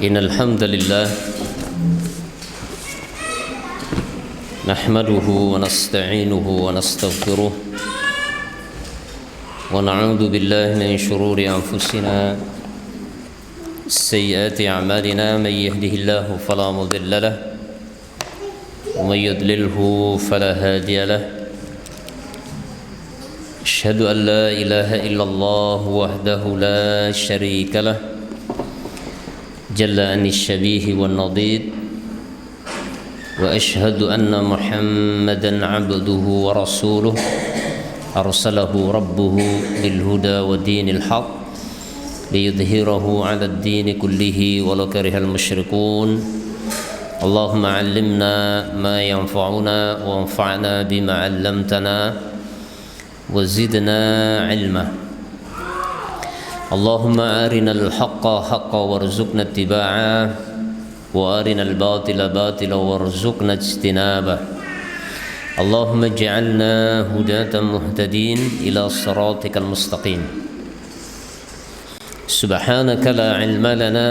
إن الحمد لله نحمده ونستعينه ونستغفره ونعوذ بالله من شرور أنفسنا سيئات أعمالنا من يهده الله فلا مضل له ومن يضلله فلا هادي له أشهد أن لا إله إلا الله وحده لا شريك له جل عن الشبيه والنظير وأشهد أن محمدا عبده ورسوله أرسله ربه بالهدى ودين الحق ليظهره على الدين كله ولو كره المشركون اللهم علمنا ما ينفعنا وانفعنا بما علمتنا وزدنا علما اللهم أرنا الحق حقا وارزقنا اتباعه وأرنا الباطل باطلا وارزقنا اجتنابه اللهم اجعلنا هداة مهتدين إلى صراطك المستقيم سبحانك لا علم لنا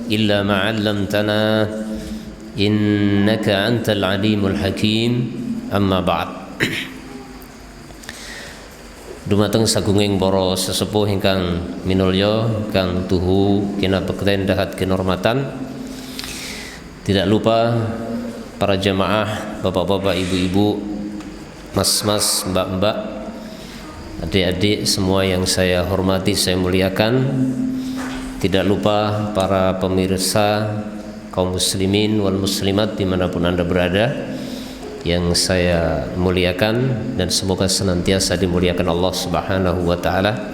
إلا ما علمتنا إنك أنت العليم الحكيم أما بعد Dumateng sagunging para sesepuh ingkang minulya kang tuhu kina bekten dahat kinurmatan. Tidak lupa para jamaah, bapak-bapak, ibu-ibu, mas-mas, mbak-mbak, adik-adik semua yang saya hormati, saya muliakan. Tidak lupa para pemirsa kaum muslimin wal muslimat dimanapun Anda berada, yang saya muliakan dan semoga senantiasa dimuliakan Allah Subhanahu wa taala.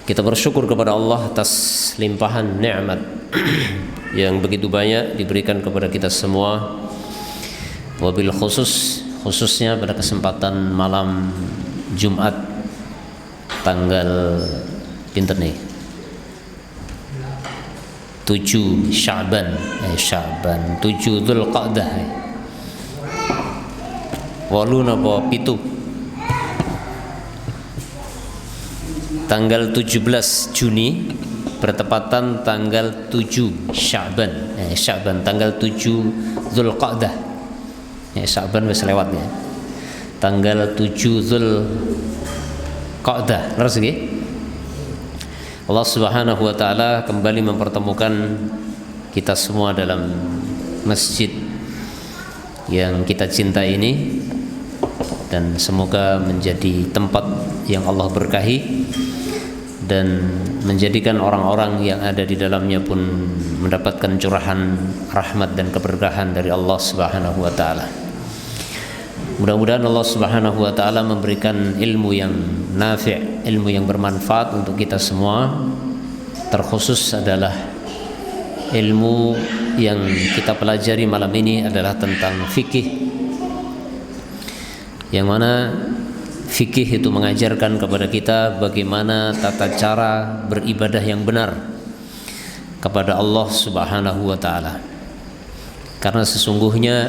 Kita bersyukur kepada Allah atas limpahan nikmat yang begitu banyak diberikan kepada kita semua. Wabil khususnya pada kesempatan malam Jumat tanggal pinten nih? 7 Sya'ban, 7 Dzulqa'dah. Walu napa pitu tanggal 17 Juni bertepatan tanggal 7 Sya'ban tanggal 7 Dzulqa'dah. Sya'ban wis lewat ya. Tanggal 7 Dzulqa'dah. Terus nggih. Allah Subhanahu wa taala kembali mempertemukan kita semua dalam masjid yang kita cinta ini, dan semoga menjadi tempat yang Allah berkahi dan menjadikan orang-orang yang ada di dalamnya pun mendapatkan curahan rahmat dan keberkahan dari Allah Subhanahu wa taala. Mudah-mudahan Allah Subhanahu wa taala memberikan ilmu yang nafi', ilmu yang bermanfaat untuk kita semua. Terkhusus adalah ilmu yang kita pelajari malam ini adalah tentang fikih, yang mana fikih itu mengajarkan kepada kita bagaimana tata cara beribadah yang benar kepada Allah Subhanahu wa taala. Karena sesungguhnya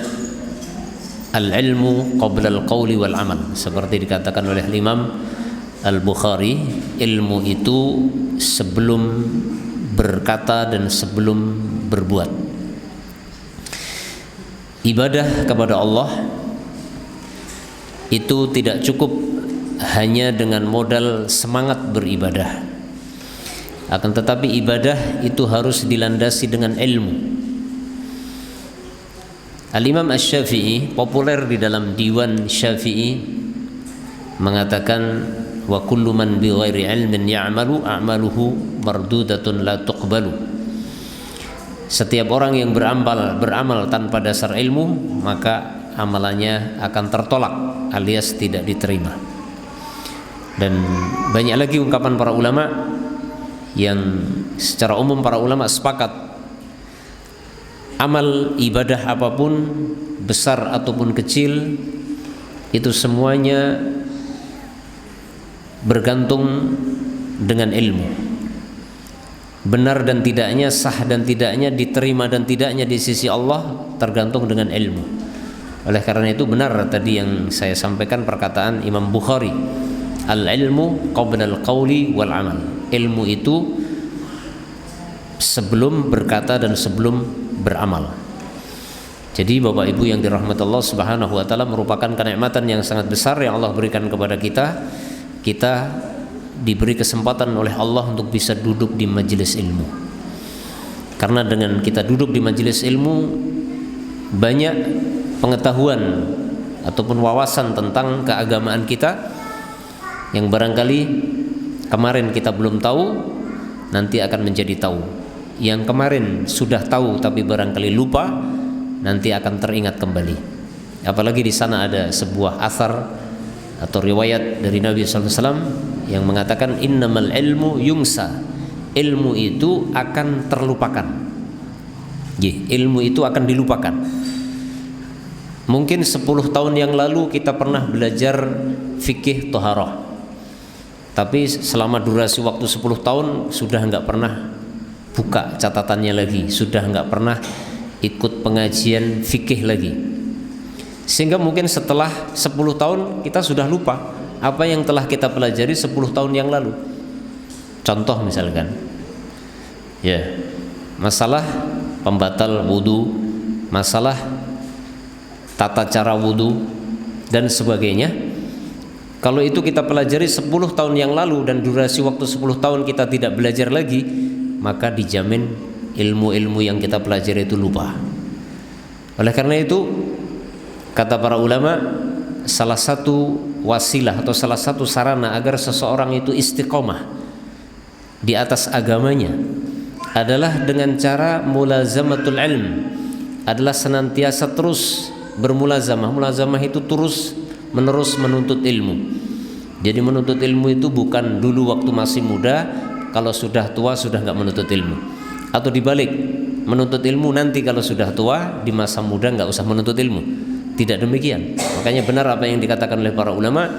al-ilmu qabla al-qawli wal amal, seperti dikatakan oleh Imam Al-Bukhari, ilmu itu sebelum berkata dan sebelum berbuat. Ibadah kepada Allah itu tidak cukup hanya dengan modal semangat beribadah, akan tetapi ibadah itu harus dilandasi dengan ilmu. Al-Imam Asy-Syafi'i, populer di dalam diwan Syafi'i, mengatakan wa kullu man bi ghairi ilmin ya'malu a'maluhu mardudatun la tuqbalu. Setiap orang yang beramal tanpa dasar ilmu, maka amalannya akan tertolak alias tidak diterima. Dan banyak lagi ungkapan para ulama yang secara umum para ulama sepakat amal ibadah apapun, besar ataupun kecil, itu semuanya bergantung dengan ilmu. Benar dan tidaknya, sah dan tidaknya, diterima dan tidaknya di sisi Allah tergantung dengan ilmu. Oleh karena itu benar tadi yang saya sampaikan perkataan Imam Bukhari, al-ilmu qabla al-qawli wal amal. Ilmu itu sebelum berkata dan sebelum beramal. Jadi Bapak Ibu yang dirahmati Allah Subhanahu wa taala, merupakan kenikmatan yang sangat besar yang Allah berikan kepada kita. Kita diberi kesempatan oleh Allah untuk bisa duduk di majelis ilmu. Karena dengan kita duduk di majelis ilmu, banyak pengetahuan ataupun wawasan tentang keagamaan kita yang barangkali kemarin kita belum tahu, nanti akan menjadi tahu. Yang kemarin sudah tahu tapi barangkali lupa, nanti akan teringat kembali. Apalagi di sana ada sebuah athar atau riwayat dari Nabi SAW yang mengatakan innamal ilmu yungsa, ilmu itu akan terlupakan. Ilmu itu akan dilupakan. Mungkin 10 tahun yang lalu kita pernah belajar fikih toharoh, tapi selama durasi waktu 10 tahun sudah nggak pernah buka catatannya lagi, sudah nggak pernah ikut pengajian fikih lagi. Sehingga mungkin setelah 10 tahun kita sudah lupa apa yang telah kita pelajari 10 tahun yang lalu. Contoh misalkan, masalah pembatal wudu, masalah tata cara wudu dan sebagainya. Kalau itu kita pelajari 10 tahun yang lalu dan durasi waktu 10 tahun kita tidak belajar lagi, maka dijamin ilmu-ilmu yang kita pelajari itu lupa. Oleh karena itu, kata para ulama, salah satu wasilah atau salah satu sarana agar seseorang itu istiqomah di atas agamanya adalah dengan cara mulazamatul ilm, adalah senantiasa terus bermulazamah. Mulazamah itu terus menerus menuntut ilmu. Jadi menuntut ilmu itu bukan dulu waktu masih muda, kalau sudah tua sudah nggak menuntut ilmu, atau dibalik, menuntut ilmu nanti kalau sudah tua, di masa muda nggak usah menuntut ilmu. Tidak demikian. Makanya benar apa yang dikatakan oleh para ulama,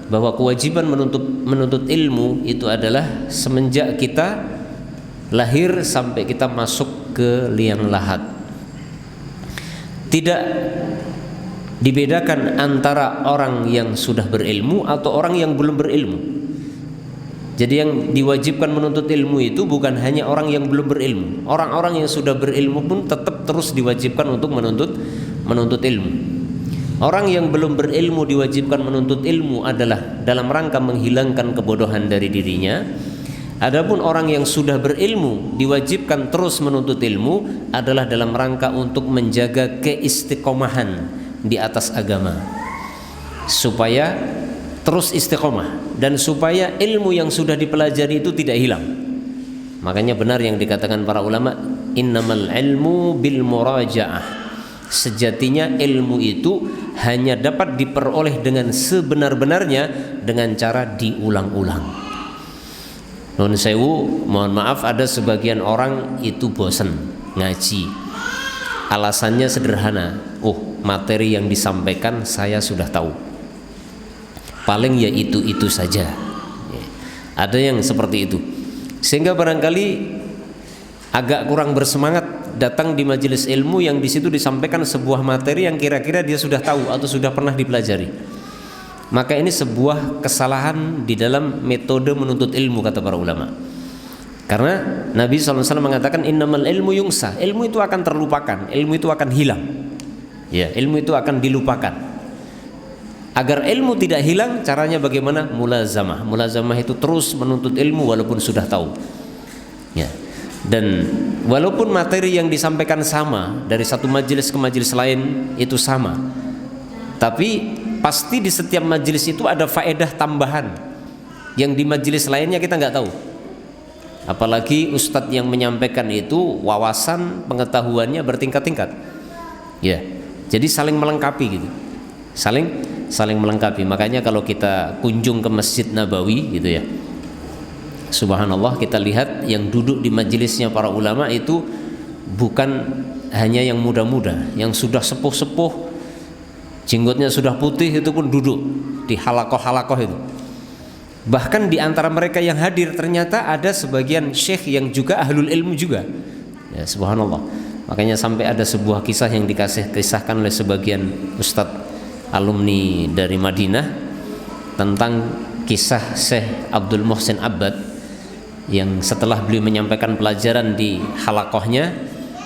bahwa kewajiban menuntut ilmu itu adalah semenjak kita lahir sampai kita masuk ke liang lahat. Tidak dibedakan antara orang yang sudah berilmu atau orang yang belum berilmu. Jadi yang diwajibkan menuntut ilmu itu bukan hanya orang yang belum berilmu. Orang-orang yang sudah berilmu pun tetap terus diwajibkan untuk menuntut ilmu. Orang yang belum berilmu diwajibkan menuntut ilmu adalah dalam rangka menghilangkan kebodohan dari dirinya. Adapun orang yang sudah berilmu diwajibkan terus menuntut ilmu adalah dalam rangka untuk menjaga keistiqomahan di atas agama, supaya terus istiqomah dan supaya ilmu yang sudah dipelajari itu tidak hilang. Makanya benar yang dikatakan para ulama, innamal ilmu bil murajaah. Sejatinya ilmu itu hanya dapat diperoleh dengan sebenar-benarnya dengan cara diulang-ulang. Nun sewu, mohon maaf, ada sebagian orang itu bosan ngaji. Alasannya sederhana, materi yang disampaikan saya sudah tahu, paling ya itu saja. Ada yang seperti itu, sehingga barangkali agak kurang bersemangat datang di majelis ilmu yang di situ disampaikan sebuah materi yang kira-kira dia sudah tahu atau sudah pernah dipelajari. Maka ini sebuah kesalahan di dalam metode menuntut ilmu, kata para ulama. Karena Nabi SAW mengatakan innamal ilmu yungsa, ilmu itu akan terlupakan, ilmu itu akan hilang. Ilmu itu akan dilupakan. Agar ilmu tidak hilang, caranya bagaimana? Mulazamah. Mulazamah itu terus menuntut ilmu walaupun sudah tahu. Dan walaupun materi yang disampaikan sama dari satu majelis ke majelis lain itu sama, tapi pasti di setiap majelis itu ada faedah tambahan yang di majelis lainnya kita nggak tahu. Apalagi ustadz yang menyampaikan itu wawasan pengetahuannya bertingkat-tingkat. Jadi saling melengkapi gitu. Saling melengkapi. Makanya kalau kita kunjung ke Masjid Nabawi gitu ya, subhanallah, kita lihat yang duduk di majelisnya para ulama itu bukan hanya yang muda-muda, yang sudah sepuh-sepuh, jenggotnya sudah putih, itu pun duduk di halakoh-halakoh itu. Bahkan di antara mereka yang hadir ternyata ada sebagian syekh yang juga ahlul ilmu juga. Subhanallah. Makanya sampai ada sebuah kisah yang kisahkan oleh sebagian ustadz alumni dari Madinah tentang kisah Syekh Abdul Muhsin Abbad yang setelah beliau menyampaikan pelajaran di halakohnya,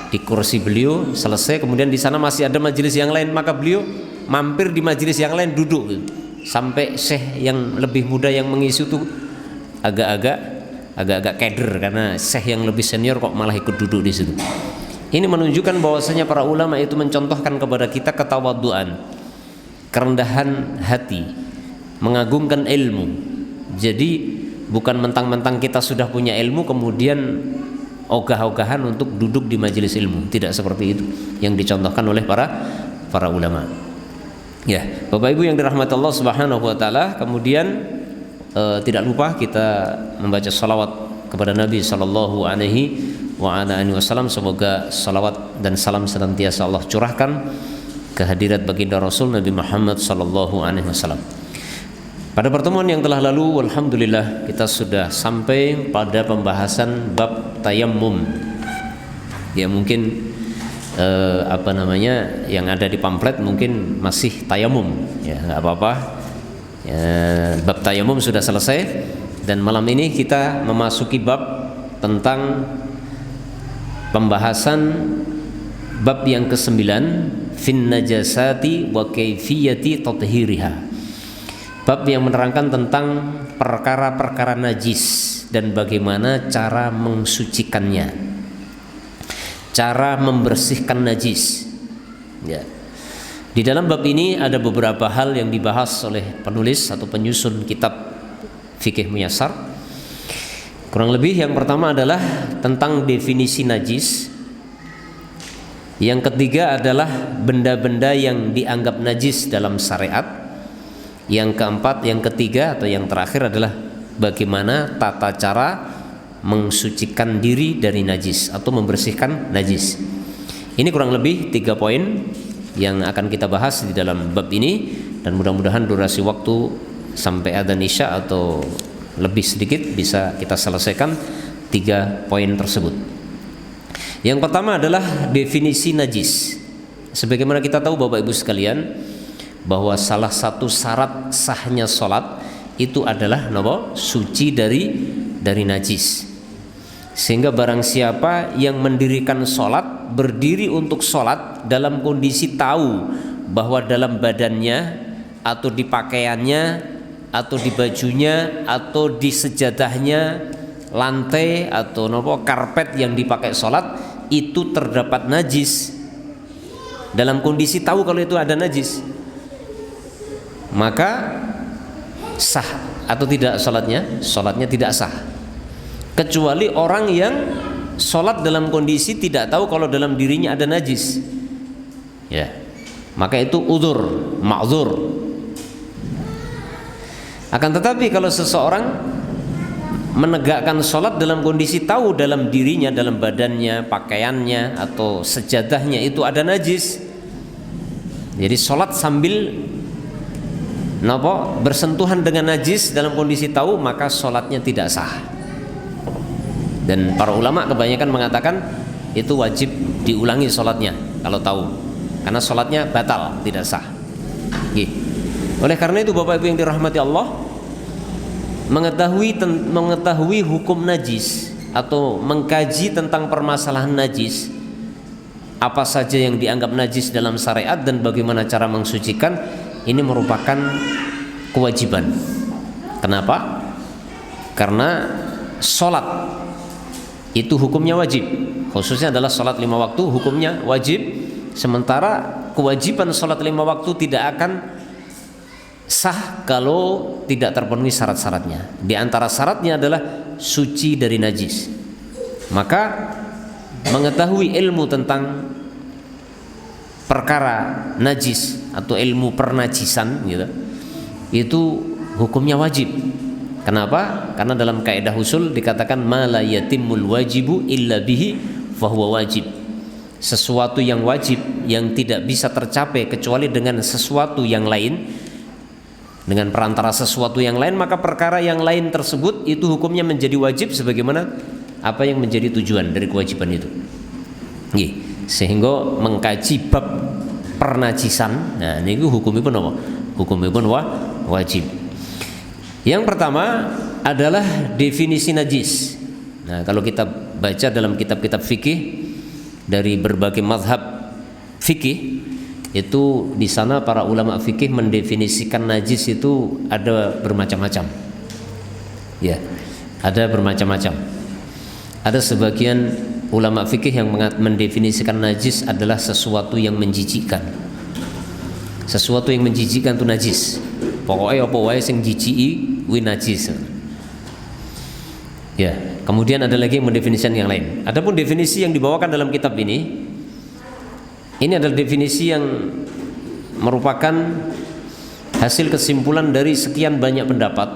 di kursi beliau selesai, kemudian di sana masih ada majelis yang lain, maka beliau mampir di majelis yang lain duduk gitu. Sampai syekh yang lebih muda yang mengisi itu agak-agak keder, karena syekh yang lebih senior kok malah ikut duduk di situ. Ini menunjukkan bahwasanya para ulama itu mencontohkan kepada kita ketawaduan, kerendahan hati, mengagungkan ilmu. Jadi bukan mentang-mentang kita sudah punya ilmu kemudian ogah-ogahan untuk duduk di majelis ilmu. Tidak seperti itu yang dicontohkan oleh para ulama. Ya, Bapak Ibu yang dirahmati Allah Subhanahu wa taala, kemudian tidak lupa kita membaca salawat kepada Nabi sallallahu alaihi wasallam. Semoga salawat dan salam senantiasa Allah curahkan ke hadirat baginda Rasul Nabi Muhammad sallallahu alaihi wasallam. Pada pertemuan yang telah lalu, alhamdulillah kita sudah sampai pada pembahasan bab tayammum. Ya mungkin yang ada di pamflet mungkin masih tayamum, ya nggak apa-apa. Ya, bab tayamum sudah selesai dan malam ini kita memasuki bab tentang pembahasan bab yang ke-9, fin najasati wa kaifiyati tathhiriha. Bab yang menerangkan tentang perkara-perkara najis dan bagaimana cara mensucikannya, cara membersihkan najis. Ya. Di dalam bab ini ada beberapa hal yang dibahas oleh penulis atau penyusun kitab Fikih Muyassar. Kurang lebih yang pertama adalah tentang definisi najis. Yang ketiga adalah benda-benda yang dianggap najis dalam syariat. Yang keempat, yang ketiga atau yang terakhir adalah bagaimana tata cara mensucikan diri dari najis atau membersihkan najis. Ini kurang lebih 3 poin yang akan kita bahas di dalam bab ini, dan mudah-mudahan durasi waktu sampai adzan Isya atau lebih sedikit bisa kita selesaikan 3 poin tersebut. Yang pertama adalah definisi najis. Sebagaimana kita tahu Bapak Ibu sekalian, bahwa salah satu syarat sahnya sholat itu adalah suci dari najis. Sehingga barang siapa yang mendirikan sholat, berdiri untuk sholat dalam kondisi tahu bahwa dalam badannya atau di pakaiannya atau di bajunya atau di sejadahnya, lantai atau karpet yang dipakai sholat itu terdapat najis, dalam kondisi tahu kalau itu ada najis, maka sah atau tidak sholatnya? Sholatnya tidak sah, kecuali orang yang sholat dalam kondisi tidak tahu kalau dalam dirinya ada najis. Ya, maka itu udzur, ma'dzur. Akan tetapi kalau seseorang menegakkan sholat dalam kondisi tahu dalam dirinya, dalam badannya, pakaiannya atau sejadahnya itu ada najis, jadi sholat sambil bersentuhan dengan najis dalam kondisi tahu, maka sholatnya tidak sah. Dan para ulama kebanyakan mengatakan itu wajib diulangi sholatnya kalau tahu, karena sholatnya batal, tidak sah. Oleh karena itu Bapak Ibu yang dirahmati Allah, mengetahui hukum najis atau mengkaji tentang permasalahan najis, apa saja yang dianggap najis dalam syariat dan bagaimana cara mensucikan, ini merupakan kewajiban. Kenapa? Karena sholat itu hukumnya wajib, khususnya adalah sholat 5 waktu hukumnya wajib. Sementara kewajiban sholat 5 waktu tidak akan sah kalau tidak terpenuhi syarat-syaratnya. Di antara syaratnya adalah suci dari najis. Maka mengetahui ilmu tentang perkara najis atau ilmu pernajisan gitu, itu hukumnya wajib. Kenapa? Karena dalam kaidah usul dikatakan ma la yatimul wajibu illa bihi fahuwa wajib. Sesuatu yang wajib yang tidak bisa tercapai kecuali dengan sesuatu yang lain, dengan perantara sesuatu yang lain, maka perkara yang lain tersebut itu hukumnya menjadi wajib sebagaimana apa yang menjadi tujuan dari kewajiban itu. Sehingga mengkaji bab pernajisan, nah ini hukumipun apa? Hukumipun wajib. Yang pertama adalah definisi najis. Nah, kalau kita baca dalam kitab-kitab fikih dari berbagai mazhab fikih, itu di sana para ulama fikih mendefinisikan najis itu ada bermacam-macam. Ya, ada bermacam-macam. Ada sebagian ulama fikih yang mendefinisikan najis adalah sesuatu yang menjijikkan. Sesuatu yang menjijikkan itu najis. Pokoknya apa wae sing jijiki kuwi najis. Ya, kemudian ada lagi yang mendefinisikan yang lain. Adapun definisi yang dibawakan dalam kitab ini adalah definisi yang merupakan hasil kesimpulan dari sekian banyak pendapat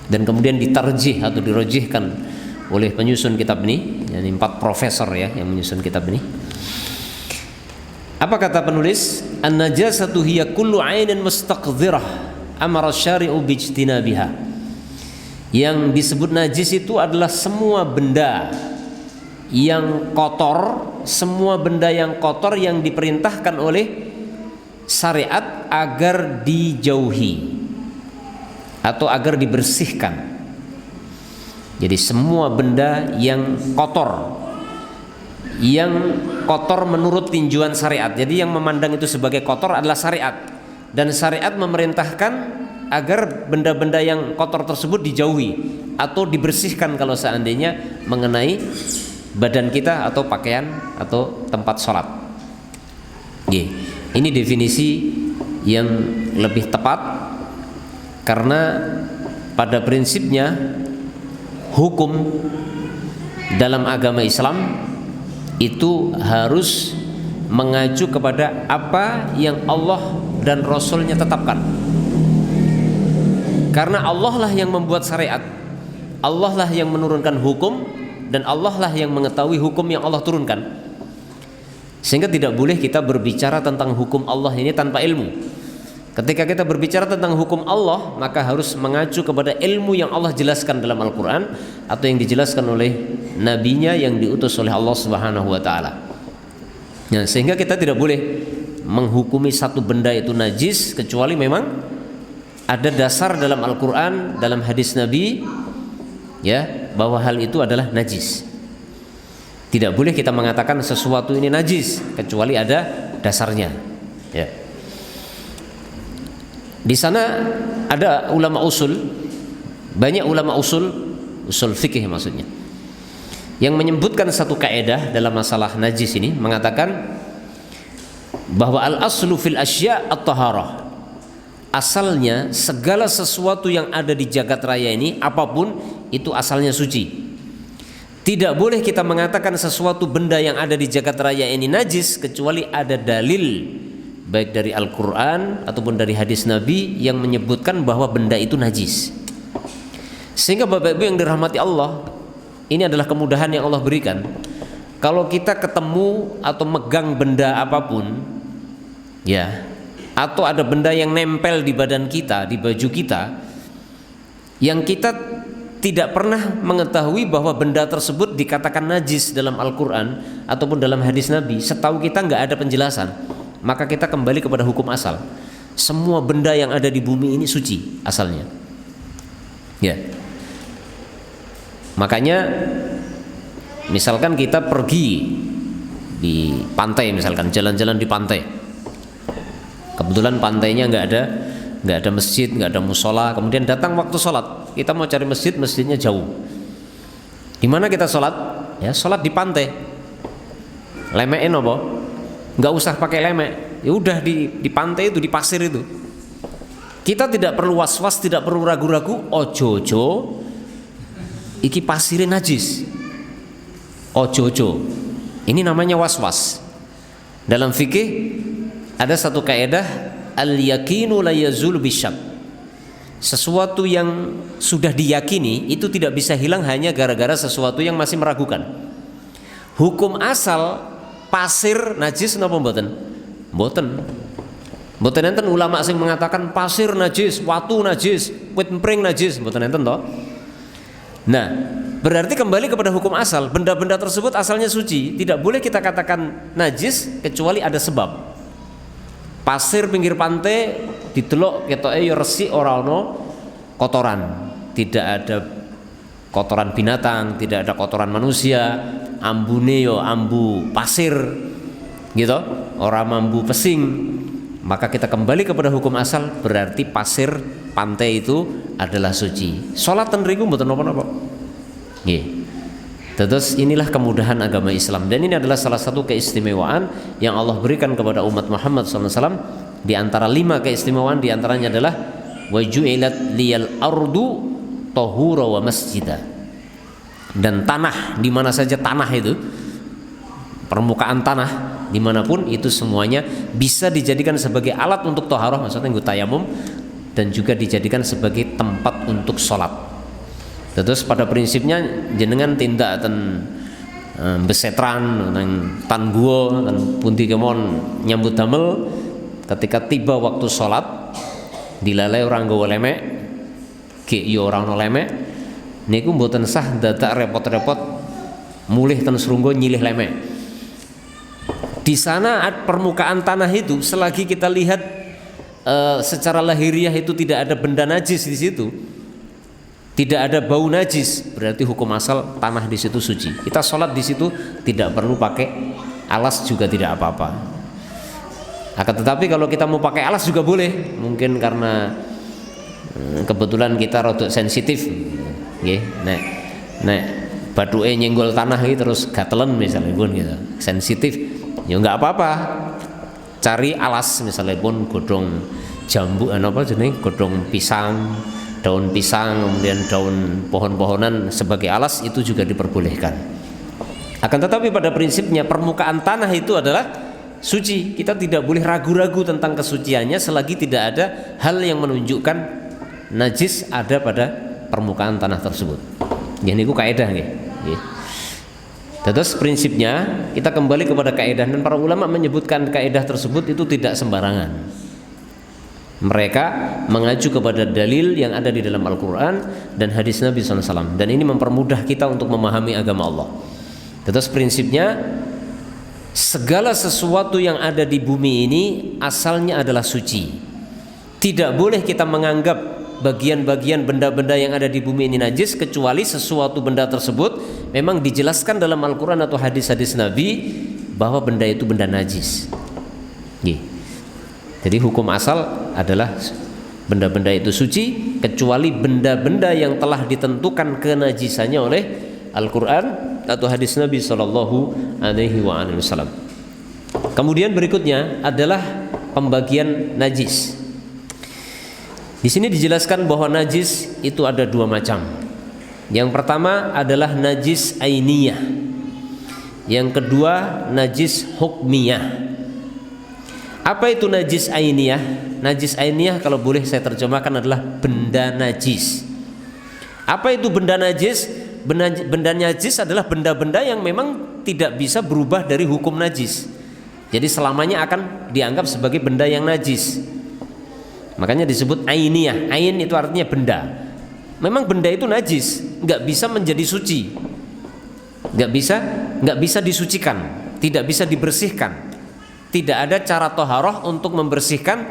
dan kemudian ditarjih atau dirojihkan oleh penyusun kitab ini, yakni 4 profesor ya yang menyusun kitab ini. Apa kata penulis? An-najasatu hiya kullu 'ainin mustaqdhirah amara syari'u bijtinabiha. Yang disebut najis itu adalah semua benda yang kotor, semua benda yang kotor yang diperintahkan oleh syariat agar dijauhi atau agar dibersihkan. Jadi semua benda yang kotor menurut tinjauan syariat. Jadi yang memandang itu sebagai kotor adalah syariat, dan syariat memerintahkan agar benda-benda yang kotor tersebut dijauhi atau dibersihkan kalau seandainya mengenai badan kita atau pakaian atau tempat sholat. Ini definisi yang lebih tepat karena pada prinsipnya hukum dalam agama Islam itu harus mengacu kepada apa yang Allah dan Rasulnya tetapkan. Karena Allah lah yang membuat syariat, Allah lah yang menurunkan hukum, dan Allah lah yang mengetahui hukum yang Allah turunkan. Sehingga tidak boleh kita berbicara tentang hukum Allah ini tanpa ilmu. Ketika kita berbicara tentang hukum Allah, maka harus mengacu kepada ilmu yang Allah jelaskan dalam Al-Quran atau yang dijelaskan oleh nabinya yang diutus oleh Allah Subhanahu wa ta'ala. Nah, sehingga kita tidak boleh menghukumi satu benda itu najis kecuali memang ada dasar dalam Al-Quran, dalam hadis Nabi, ya, bahwa hal itu adalah najis. Tidak boleh kita mengatakan sesuatu ini najis kecuali ada dasarnya. Ya. Di sana ada ulama usul, banyak ulama usul fikih maksudnya, yang menyebutkan satu kaidah dalam masalah najis ini, mengatakan bahwa al-aslu fil asya' at-taharah. Asalnya segala sesuatu yang ada di jagat raya ini, apapun itu asalnya suci. Tidak boleh kita mengatakan sesuatu benda yang ada di jagat raya ini najis kecuali ada dalil baik dari Al-Quran ataupun dari hadis Nabi yang menyebutkan bahwa benda itu najis. Sehingga Bapak Ibu yang dirahmati Allah, ini adalah kemudahan yang Allah berikan. Kalau kita ketemu atau megang benda apapun, ya, atau ada benda yang nempel di badan kita, di baju kita, yang kita tidak pernah mengetahui bahwa benda tersebut dikatakan najis dalam Al-Quran ataupun dalam hadis Nabi, setahu kita nggak ada penjelasan, maka kita kembali kepada hukum asal. Semua benda yang ada di bumi ini suci asalnya. Ya. Makanya misalkan kita pergi di pantai, misalkan jalan-jalan di pantai, kebetulan pantainya nggak ada masjid, nggak ada musola, kemudian datang waktu sholat, kita mau cari masjid, masjidnya jauh. Di mana kita sholat? Ya, sholat di pantai. Lemein apa? Nggak usah pakai lemek. Ya udah di pantai itu, di pasir itu. Kita tidak perlu was-was, tidak perlu ragu-ragu. Ojo-ojo, iki pasirnya najis. Ojo-ojo. Ini namanya was-was. Dalam fikih ada satu kaidah, al-yakinu la yazulu bisyak. Sesuatu yang sudah diyakini itu tidak bisa hilang hanya gara-gara sesuatu yang masih meragukan. Hukum asal pasir najis napa mboten? Mboten. Mboten enten ulama sing mengatakan pasir najis, watu najis, wit empring najis, mboten enten toh. Nah, berarti kembali kepada hukum asal, benda-benda tersebut asalnya suci, tidak boleh kita katakan najis kecuali ada sebab. Pasir pinggir pantai didelok ketoke ya resik ora ono kotoran, tidak ada kotoran binatang, tidak ada kotoran manusia, ambune yo ambu pasir gitu, ora mambu pesing, maka kita kembali kepada hukum asal, berarti pasir pantai itu adalah suci. Salat ten riku mboten napa-napa. Nggih. Terus inilah kemudahan agama Islam, dan ini adalah salah satu keistimewaan yang Allah berikan kepada umat Muhammad SAW. Di antara 5 keistimewaan diantaranya adalah waju'ilat liyal ardu tahura wa masjidah. Dan tanah, di mana saja tanah itu, permukaan tanah dimanapun itu semuanya bisa dijadikan sebagai alat untuk toharoh, maksudnya nggo tayamum, dan juga dijadikan sebagai tempat untuk sholat. Terus pada prinsipnya jenengan tindak ten besetran nang tan guwa tan pundi kemon nyambut damel, ketika tiba waktu sholat dilalai orang nggawa lemek ki yo ora ono lemek niku mboten sah dadak repot-repot mulih ten srunggo nyilih lemek. Di sana permukaan tanah itu selagi kita lihat secara lahiriah itu tidak ada benda najis di situ, tidak ada bau najis, berarti hukum asal tanah di situ suci. Kita sholat di situ tidak perlu pakai alas juga tidak apa-apa. Akan tetapi kalau kita mau pakai alas juga boleh, mungkin karena kebetulan kita rodok sensitif, nggih. Nek bathuke nyenggol tanah iki terus gatelen misalnya pun gitu, sensitif, ya nggak apa-apa. Cari alas misalnya pun godhong jambu, apa jenenge, godhong pisang, daun pisang, kemudian daun pohon-pohonan sebagai alas, itu juga diperbolehkan. Akan tetapi pada prinsipnya permukaan tanah itu adalah suci. Kita tidak boleh ragu-ragu tentang kesuciannya selagi tidak ada hal yang menunjukkan najis ada pada permukaan tanah tersebut. Ini ku kaidah nggih. Terus prinsipnya kita kembali kepada kaidah, dan para ulama menyebutkan kaidah tersebut itu tidak sembarangan. Mereka mengacu kepada dalil yang ada di dalam Al-Quran dan hadis Nabi SAW, dan ini mempermudah kita untuk memahami agama Allah. Terus prinsipnya segala sesuatu yang ada di bumi ini asalnya adalah suci. Tidak boleh kita menganggap bagian-bagian benda-benda yang ada di bumi ini najis kecuali sesuatu benda tersebut memang dijelaskan dalam Al-Quran atau hadis-hadis Nabi bahwa benda itu benda najis. Jadi hukum asal adalah benda-benda itu suci kecuali benda-benda yang telah ditentukan kenajisannya oleh Al-Quran atau hadis Nabi SAW. Kemudian berikutnya adalah pembagian najis. Di sini dijelaskan bahwa najis itu ada 2 macam. Yang pertama adalah najis ainiyah. Yang kedua najis hukmiyah. Apa itu najis ainiyah? Najis ainiyah kalau boleh saya terjemahkan adalah benda najis. Apa itu benda najis? Benda najis adalah benda-benda yang memang tidak bisa berubah dari hukum najis. Jadi selamanya akan dianggap sebagai benda yang najis. Makanya disebut ainiyah. Ain itu artinya benda. Memang benda itu najis, nggak bisa menjadi suci, nggak bisa disucikan, tidak bisa dibersihkan. Tidak ada cara toharoh untuk membersihkan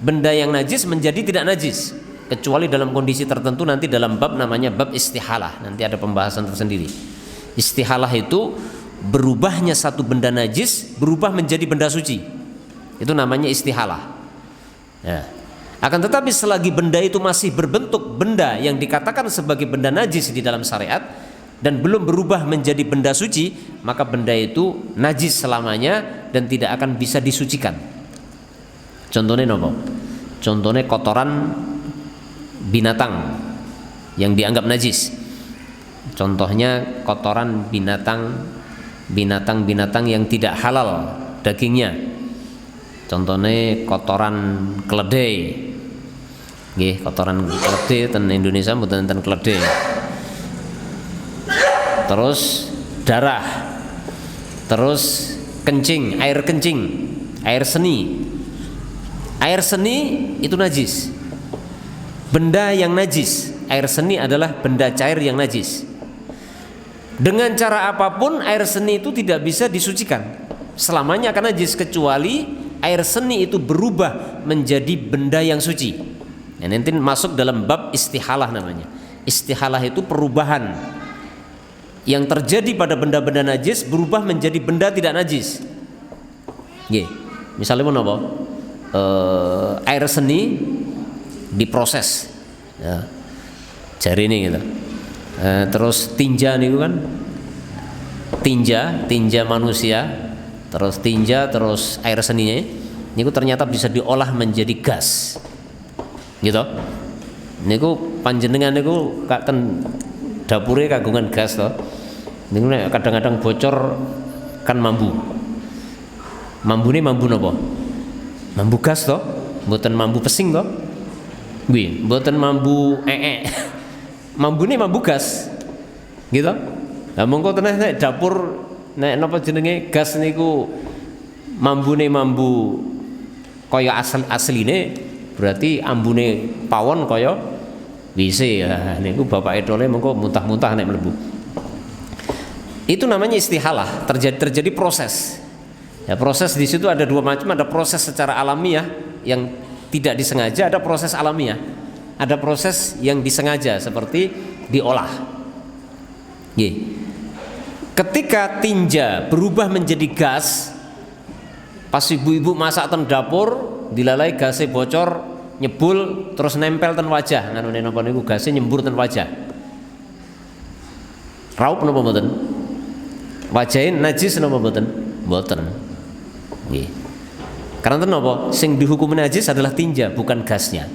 benda yang najis menjadi tidak najis, kecuali dalam kondisi tertentu. Nanti dalam bab namanya bab istihalah, nanti ada pembahasan tersendiri. Istihalah itu berubahnya satu benda najis berubah menjadi benda suci, itu namanya istihalah ya. Akan tetapi selagi benda itu masih berbentuk benda yang dikatakan sebagai benda najis di dalam syariat dan belum berubah menjadi benda suci, maka benda itu najis selamanya dan tidak akan bisa disucikan. Contohnya apa? Contohnya kotoran binatang yang dianggap najis. Contohnya kotoran binatang yang tidak halal dagingnya. Contohnya kotoran keledai. Nggih, kotoran keledai ten Indonesia mboten ten keledai. Terus darah. Terus kencing, air kencing, air seni. Air seni itu najis. Benda yang najis, air seni adalah benda cair yang najis. Dengan cara apapun air seni itu tidak bisa disucikan. Selamanya akan najis kecuali air seni itu berubah menjadi benda yang suci. Nanti masuk dalam bab istihalah namanya. Istihalah itu perubahan yang terjadi pada benda-benda najis berubah menjadi benda tidak najis. Misalnya pun apa? Air seni diproses, ya. Jari ini gitu. Terus tinja nih kan, tinja manusia, terus tinja, terus air seninya, ini ternyata bisa diolah menjadi gas, gitu. Niku panjenengan niku kan dapure kagungan gas toh. Niku kadang-kadang bocor kan mambu. Mambune mambu napa? Mambu gas toh, mboten mambu pesing toh. Nggih, mboten mambu Mambune mambu gas. Gitu. Lah mongko tenan nek dapur nek napa jenenge gas niku mambune mambu kaya asline, berarti ambune pawon kaya WC ya. Niku bapak edole mengko muntah-muntah nek mlebu. Itu namanya istihalah, terjadi proses. Ya, proses di situ ada dua macam, ada proses secara alamiah yang tidak disengaja, ada proses alamiah. Ada proses yang disengaja seperti diolah. Ketika tinja berubah menjadi gas, pas ibu-ibu masak ten dapur, dilalai gasnya bocor, nyebul terus nempel ten wajah, nganune napa niku gasnya nyembur ten wajah. Raup napa mboten? Wajahin najis napa mboten? Mboten. Nggih. Karena napa? Sing dihukum najis adalah tinja, bukan gasnya.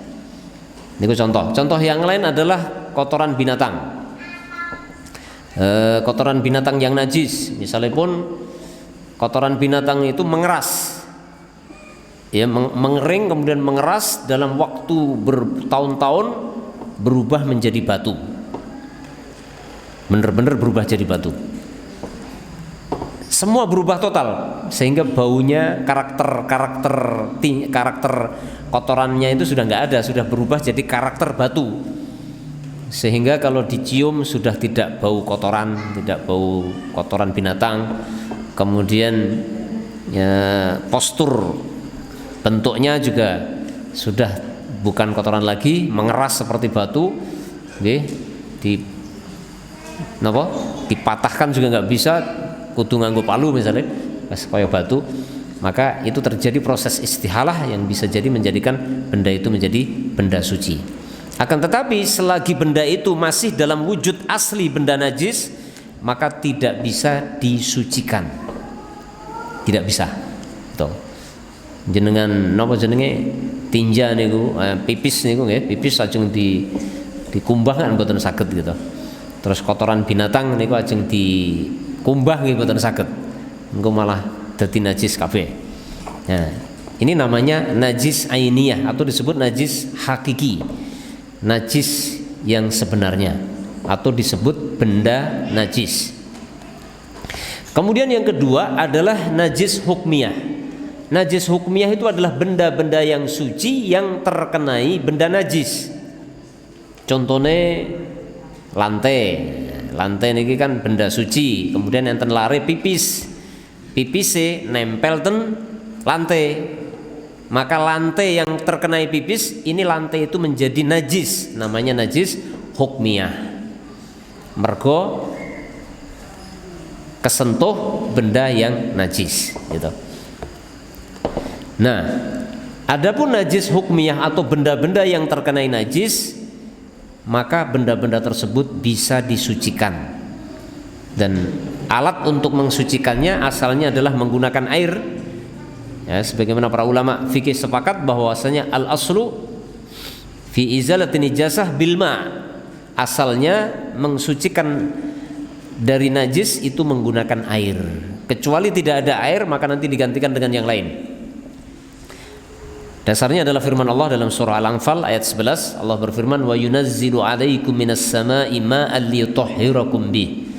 Niku contoh. Contoh yang lain adalah kotoran binatang. Kotoran binatang yang najis, misalnya pun kotoran binatang itu mengeras, ya, mengering kemudian mengeras dalam waktu bertahun-tahun berubah menjadi batu, benar-benar berubah jadi batu. Semua berubah total sehingga baunya, karakter kotorannya itu sudah nggak ada, sudah berubah jadi karakter batu. Sehingga kalau dicium sudah tidak bau kotoran, tidak bau kotoran binatang. Kemudian ya, postur bentuknya juga sudah bukan kotoran lagi, mengeras seperti batu. Dipatahkan juga nggak bisa, kudu nganggo palu misalnya, kaya batu. Maka itu terjadi proses istihalah yang bisa jadi menjadikan benda itu menjadi benda suci. Akan tetapi selagi benda itu masih dalam wujud asli benda najis, maka tidak bisa disucikan. Tidak bisa. Tuh. Jenengan napa jenenge tinja niku, pipis niku nggih, pipis ajeng dikumbah kan mboten saged gitu. Terus kotoran binatang niku ajeng dikumbah nggih mboten saged. Engko malah dadi najis kabeh. Nah, ini namanya najis ainiyah atau disebut najis hakiki. Najis yang sebenarnya atau disebut benda najis. Kemudian yang kedua adalah najis hukmiyah. Najis hukmiyah itu adalah benda-benda yang suci yang terkenai benda najis. Contohnya lantai. Lantai ini kan benda suci. Kemudian enten lare pipis. Pipise nempel ten lantai. Maka lantai yang terkenai pipis, ini lantai itu menjadi najis, namanya najis hukmiyah. Mergo kesentuh benda yang najis, gitu. Nah, adapun najis hukmiyah atau benda-benda yang terkenai najis, maka benda-benda tersebut bisa disucikan. Dan alat untuk mensucikannya asalnya adalah menggunakan air. Ya, sebagaimana para ulama fikih sepakat bahwasanya al aslu fi izalatin najasah bil ma. Asalnya mensucikan dari najis itu menggunakan air. Kecuali tidak ada air maka nanti digantikan dengan yang lain. Dasarnya adalah firman Allah dalam surah Al-Anfal ayat 11. Allah berfirman wa yunazzilu 'alaikum minas sama'i ma'an liyutahhirakum bih.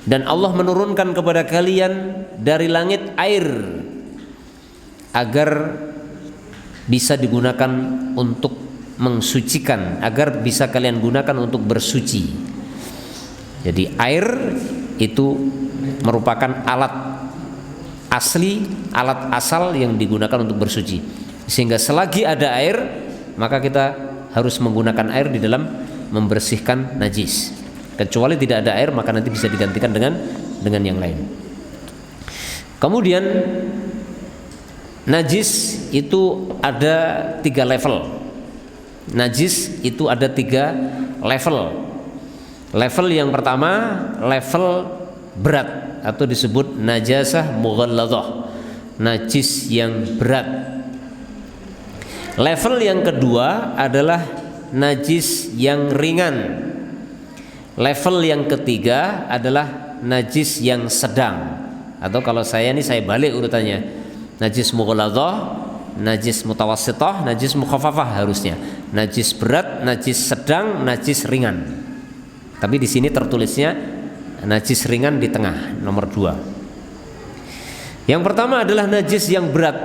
Dan Allah menurunkan kepada kalian dari langit air agar bisa digunakan untuk mensucikan, agar bisa kalian gunakan untuk bersuci. Jadi air itu merupakan alat asli, alat asal yang digunakan untuk bersuci. Sehingga selagi ada air, maka kita harus menggunakan air di dalam membersihkan najis. Kecuali tidak ada air, maka nanti bisa digantikan dengan yang lain. Kemudian najis itu ada 3 level. Najis itu ada 3 level. Level yang pertama level berat atau disebut najasah mughalladhah, najis yang berat. Level yang kedua adalah najis yang ringan. Level yang ketiga adalah najis yang sedang, atau kalau saya balik urutannya, najis mughalladhah, najis mutawassithah, najis mukhaffafah harusnya. Najis berat, najis sedang, najis ringan. Tapi di sini tertulisnya najis ringan di tengah, nomor 2. Yang pertama adalah najis yang berat.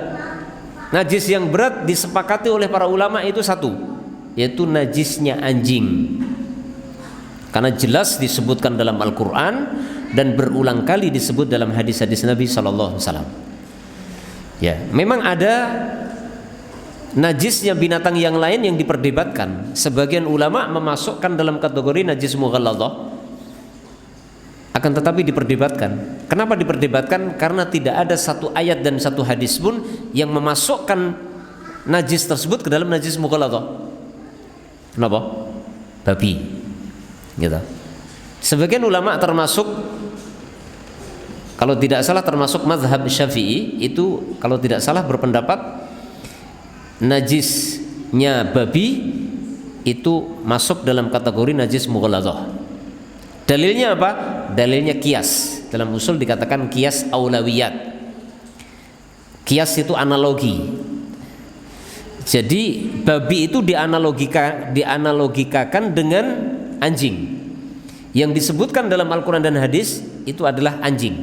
Najis yang berat disepakati oleh para ulama itu 1, yaitu najisnya anjing. Karena jelas disebutkan dalam Al-Quran dan berulang kali disebut dalam hadis-hadis Nabi SAW. Ya, memang ada najisnya binatang yang lain yang diperdebatkan. Sebagian ulama memasukkan dalam kategori najis mughalladhah, akan tetapi diperdebatkan. Kenapa diperdebatkan? Karena tidak ada satu ayat dan satu hadis pun yang memasukkan najis tersebut ke dalam najis mughalladhah. Kenapa? Babi. Gitu. Sebagian ulama termasuk, kalau tidak salah termasuk mazhab Syafi'i, itu kalau tidak salah berpendapat najisnya babi itu masuk dalam kategori najis mughalladhah. Dalilnya apa? Dalilnya qiyas. Dalam usul dikatakan qiyas aulawiyat. Qiyas itu analogi. Jadi babi itu dianalogikakan dengan anjing. Yang disebutkan dalam Al-Quran dan hadis itu adalah anjing.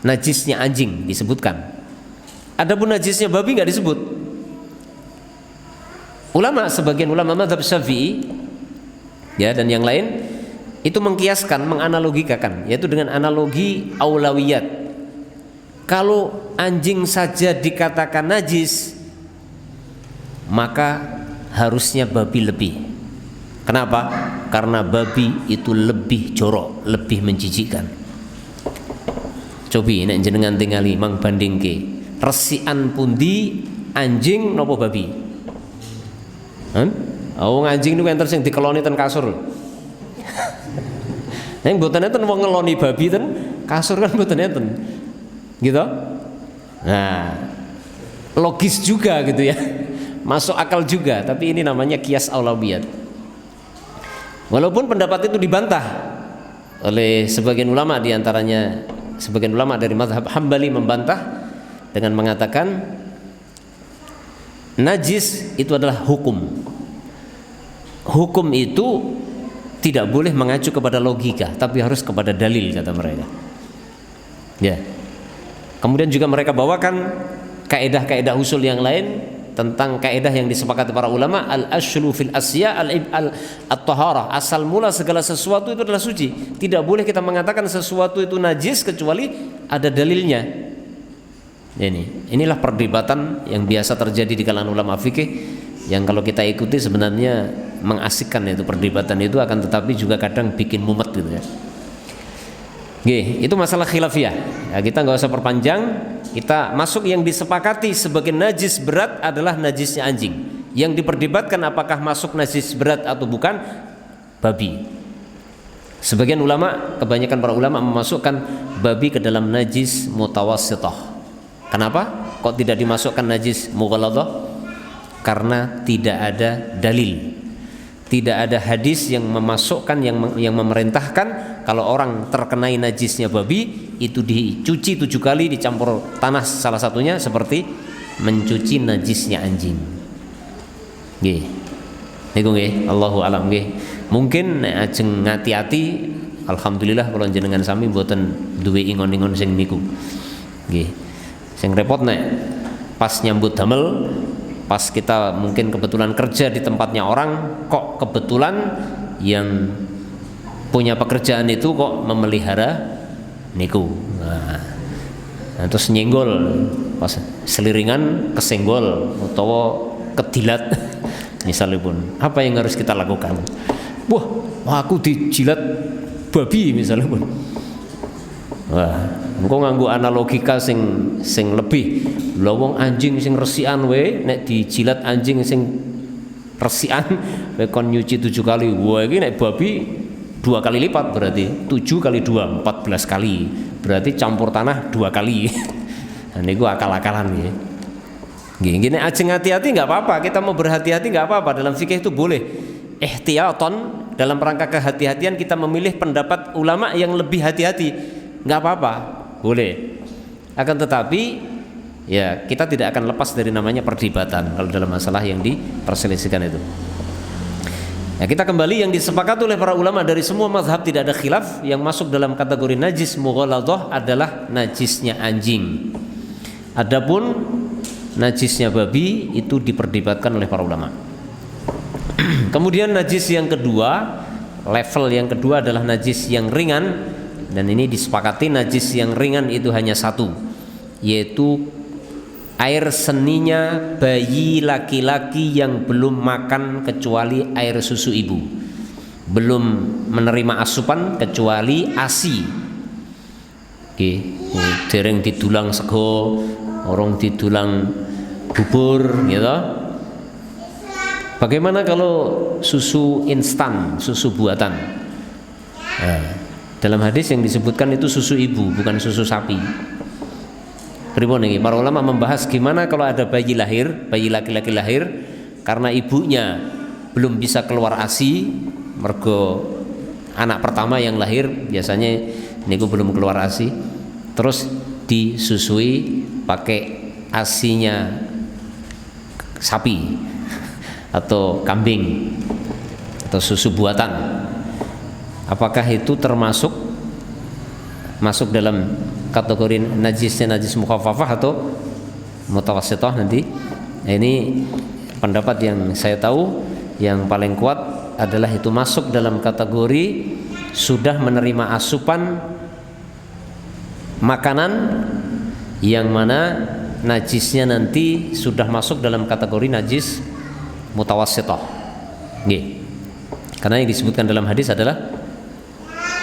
Najisnya anjing disebutkan. Adapun najisnya babi nggak disebut. Sebagian ulama mazhab Syafi'i ya dan yang lain itu mengkiaskan, menganalogikakan, yaitu dengan analogi aulawiyat. Kalau anjing saja dikatakan najis, maka harusnya babi lebih. Kenapa? Karena babi itu lebih jorok, lebih menjijikkan. Cobi nek jenengan tingali mang bandingke, resikan pundi anjing nopo babi? Anjing niku enten sing dikeloni ten kasur. Nek mboten enten wong ngeloni babi ten kasur kan mboten enten. Gitu? Nah, logis juga gitu ya. Masuk akal juga, tapi ini namanya qiyas aulawiyat. Walaupun pendapat itu dibantah oleh sebagian ulama, diantaranya sebagian ulama dari mazhab Hambali membantah dengan mengatakan najis itu adalah hukum. Hukum itu tidak boleh mengacu kepada logika, tapi harus kepada dalil, kata mereka. Ya. Kemudian juga mereka bawakan kaedah-kaedah usul yang lain tentang kaedah yang disepakati para ulama, al-aslu fil asya at-taharah, asal mula segala sesuatu itu adalah suci. Tidak boleh kita mengatakan sesuatu itu najis kecuali ada dalilnya. Inilah perdebatan yang biasa terjadi di kalangan ulama fikih, yang kalau kita ikuti sebenarnya mengasikkan itu perdebatan itu, akan tetapi juga kadang bikin mumet gitu ya. Itu masalah khilafiyah. Ya, kita nggak usah perpanjang. Kita masuk yang disepakati sebagai najis berat adalah najisnya anjing. Yang diperdebatkan apakah masuk najis berat atau bukan, babi. Sebagian ulama, kebanyakan para ulama memasukkan babi ke dalam najis mutawassithah. Kenapa? Kok tidak dimasukkan najis mughalladhah? Karena tidak ada dalil. Tidak ada hadis yang memasukkan, yang memerintahkan kalau orang terkenai najisnya babi itu dicuci 7 kali, dicampur tanah salah satunya, seperti mencuci najisnya anjing. Nggih. Niku nggih, Allahu a'lam nggih. Mungkin nek ajeng ngati-ati, alhamdulillah kula jenengan sami mboten duwe ingon-ingon sing niku. Nggih. Sing repot nek pas nyambut damel, pas kita mungkin kebetulan kerja di tempatnya orang, kok kebetulan yang punya pekerjaan itu kok memelihara niku. Nah, terus nyenggol pas seliringan kesenggol utawa kedilat. misalnya pun, apa yang harus kita lakukan? Wah, aku dijilat babi misalnya pun. Wah, engko nganggo analogika sing lebih. Lha wong anjing sing resikan wae nek dijilat anjing sing resikan wae kon nyuci 7 kali. Wah, iki nek babi 2 kali lipat berarti 7 kali 2 14 kali. Berarti campur tanah 2 kali. Nah niku akal-akalan nggih. Nggih, nek ajeng hati-hati enggak apa-apa. Kita mau berhati-hati enggak apa-apa. Dalam fikih itu boleh. Ihtiyaton, dalam rangka kehati-hatian kita memilih pendapat ulama yang lebih hati-hati. Nggak apa-apa, boleh. Akan tetapi ya kita tidak akan lepas dari namanya perdebatan kalau dalam masalah yang diperselisihkan itu. Nah, kita kembali yang disepakati oleh para ulama dari semua mazhab tidak ada khilaf, yang masuk dalam kategori najis mughaladhah adalah najisnya anjing. Adapun najisnya babi itu diperdebatkan oleh para ulama. Kemudian najis yang kedua, level yang kedua adalah najis yang ringan. Dan ini disepakati najis yang ringan itu hanya satu, yaitu air seninya bayi laki-laki yang belum makan kecuali air susu ibu, belum menerima asupan kecuali ASI. Oke, dereng didulang sego, orang didulang bubur, gitu. Bagaimana kalau susu instan, susu buatan? Nah, dalam hadis yang disebutkan itu susu ibu, bukan susu sapi. Pripun niki? Para ulama membahas gimana kalau ada bayi lahir, bayi laki-laki lahir karena ibunya belum bisa keluar ASI, mergo anak pertama yang lahir biasanya niku belum keluar ASI, terus disusui pakai ASInya sapi atau kambing atau susu buatan. Apakah itu masuk dalam kategori najisnya najis mukhaffafah atau mutawassithah nanti? Nah, ini pendapat yang saya tahu yang paling kuat adalah itu masuk dalam kategori sudah menerima asupan makanan yang mana najisnya nanti sudah masuk dalam kategori najis mutawassithah. Nggih. Karena yang disebutkan dalam hadis adalah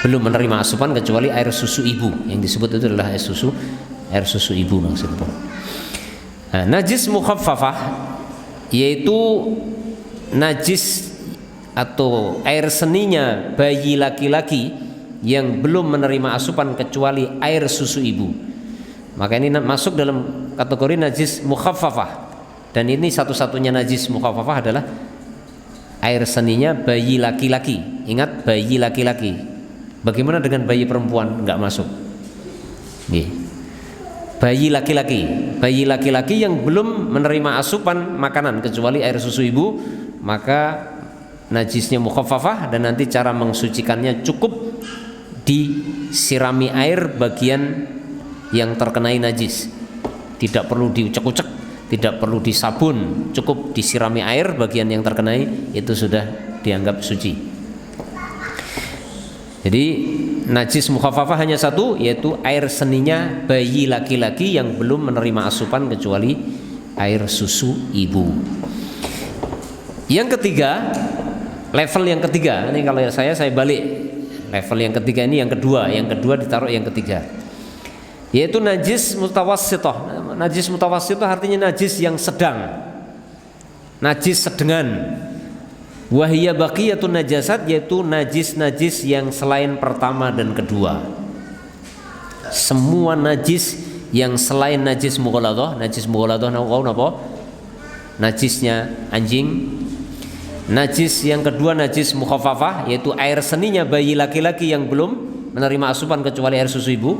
belum menerima asupan kecuali air susu ibu. Yang disebut itu adalah air susu ibu maksudnya. Nah, najis mukhaffafah yaitu najis atau air seninya bayi laki-laki yang belum menerima asupan kecuali air susu ibu. Maka ini masuk dalam kategori najis mukhaffafah. Dan ini satu-satunya najis mukhaffafah adalah air seninya bayi laki-laki. Ingat, bayi laki-laki. Bagaimana dengan bayi perempuan? Enggak masuk. Nih. Bayi laki-laki yang belum menerima asupan makanan kecuali air susu ibu, maka najisnya mukhaffafah. Dan nanti cara mensucikannya cukup disirami air bagian yang terkenai najis, tidak perlu diucek-ucek, tidak perlu disabun, cukup disirami air bagian yang terkenai, itu sudah dianggap suci. Jadi najis mukhaffafah hanya satu, yaitu air seninya bayi laki-laki yang belum menerima asupan kecuali air susu ibu. Yang ketiga, level yang ketiga, ini kalau saya balik level yang ketiga, ini yang kedua ditaruh yang ketiga, yaitu najis mutawassithah. Najis mutawassithah artinya najis yang sedang, najis sedengan. Wahiyya baqiyatun najasat, yaitu najis-najis yang selain pertama dan kedua. Semua najis yang selain najis mughaladhah napa? Najisnya anjing. Najis yang kedua najis mukhaffafah, yaitu air seninya bayi laki-laki yang belum menerima asupan kecuali air susu ibu.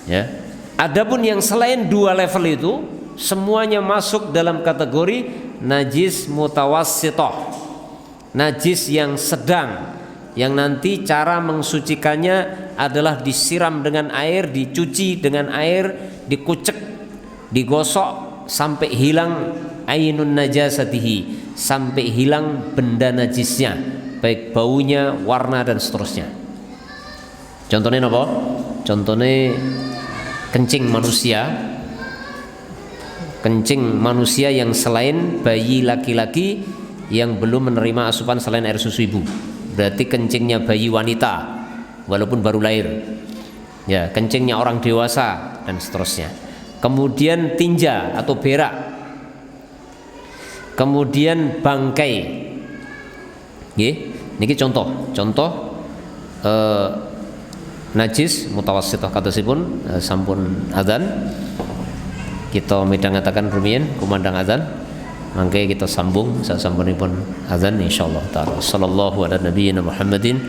Ya. Adapun yang selain dua level itu semuanya masuk dalam kategori najis mutawassithah. Najis yang sedang, yang nanti cara mensucikannya adalah disiram dengan air, dicuci dengan air, dikucek, digosok sampai hilang ainun najasatihi, sampai hilang benda najisnya, baik baunya, warna dan seterusnya. Contohnya apa? Contohnya kencing manusia yang selain bayi laki-laki yang belum menerima asupan selain air susu ibu. Berarti kencingnya bayi wanita walaupun baru lahir, ya, kencingnya orang dewasa dan seterusnya. Kemudian tinja atau berak, kemudian bangkai. Niki contoh najis mutawassithah katosipun sampun adzan. Kita midhangetaken rumiyin kumandang adzan. Mangke kita sambung sasampunipun adzan insyaallah taala. Sallallahu ala nabiyyina Muhammadin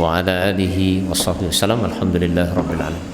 wa ala alihi washabbihi wasallam. Alhamdulillahirabbil alamin.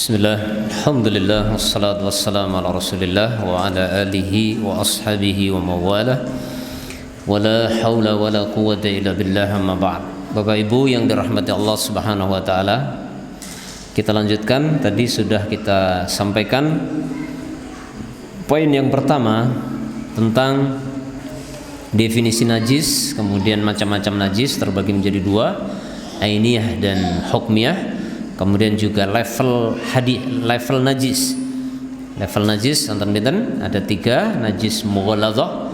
Bismillah, alhamdulillah, wassalatu wassalamu ala rasulillah wa ala alihi wa ashabihi wa mawalah. Wa la hawla wa la quwwata illa billah, amma ba'd. Bapak Ibu yang dirahmati Allah Subhanahu wa taala, kita lanjutkan. Tadi sudah kita sampaikan poin yang pertama tentang definisi najis, kemudian macam-macam najis terbagi menjadi dua, ainiyah dan hukmiyah. Kemudian juga level najis, Level najis wonten pinten? Ada 3, najis mughaladzah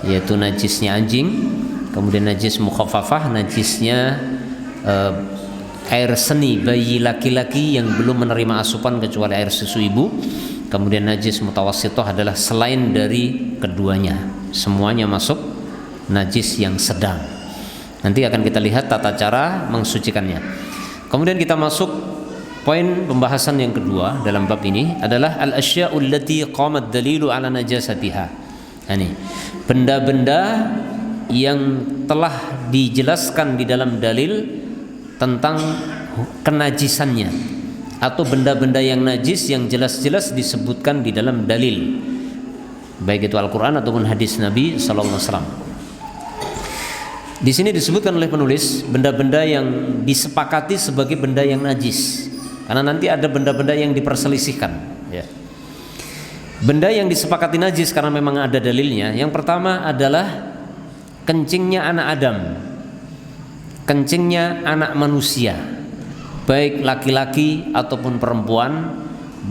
yaitu najisnya anjing, kemudian najis mukhaffafah, najisnya air seni bayi laki-laki yang belum menerima asupan kecuali air susu ibu. Kemudian najis mutawassithah adalah selain dari keduanya, semuanya masuk najis yang sedang. Nanti akan kita lihat tata cara mensucikannya. Kemudian kita masuk poin pembahasan yang kedua dalam bab ini adalah al-asya'u allati qamat dalilu ala najasatiha. Ini benda-benda yang telah dijelaskan di dalam dalil tentang kenajisannya, atau benda-benda yang najis yang jelas-jelas disebutkan di dalam dalil, baik itu Al-Quran ataupun hadis Nabi sallallahu alaihi wasallam. Di sini disebutkan oleh penulis benda-benda yang disepakati sebagai benda yang najis, karena nanti ada benda-benda yang diperselisihkan, ya. Benda yang disepakati najis karena memang ada dalilnya. Yang pertama adalah kencingnya anak Adam, kencingnya anak manusia, baik laki-laki ataupun perempuan,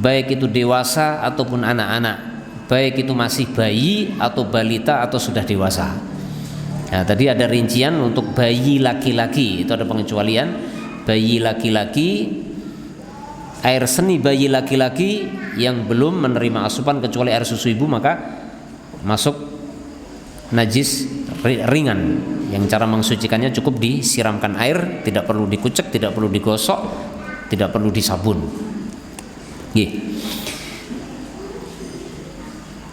baik itu dewasa ataupun anak-anak, baik itu masih bayi atau balita atau sudah dewasa. Nah, tadi ada rincian untuk bayi laki-laki, itu ada pengecualian. Bayi laki-laki, air seni bayi laki-laki yang belum menerima asupan kecuali air susu ibu, maka masuk najis ringan, yang cara mensucikannya cukup disiramkan air, tidak perlu dikucek, tidak perlu digosok, tidak perlu disabun.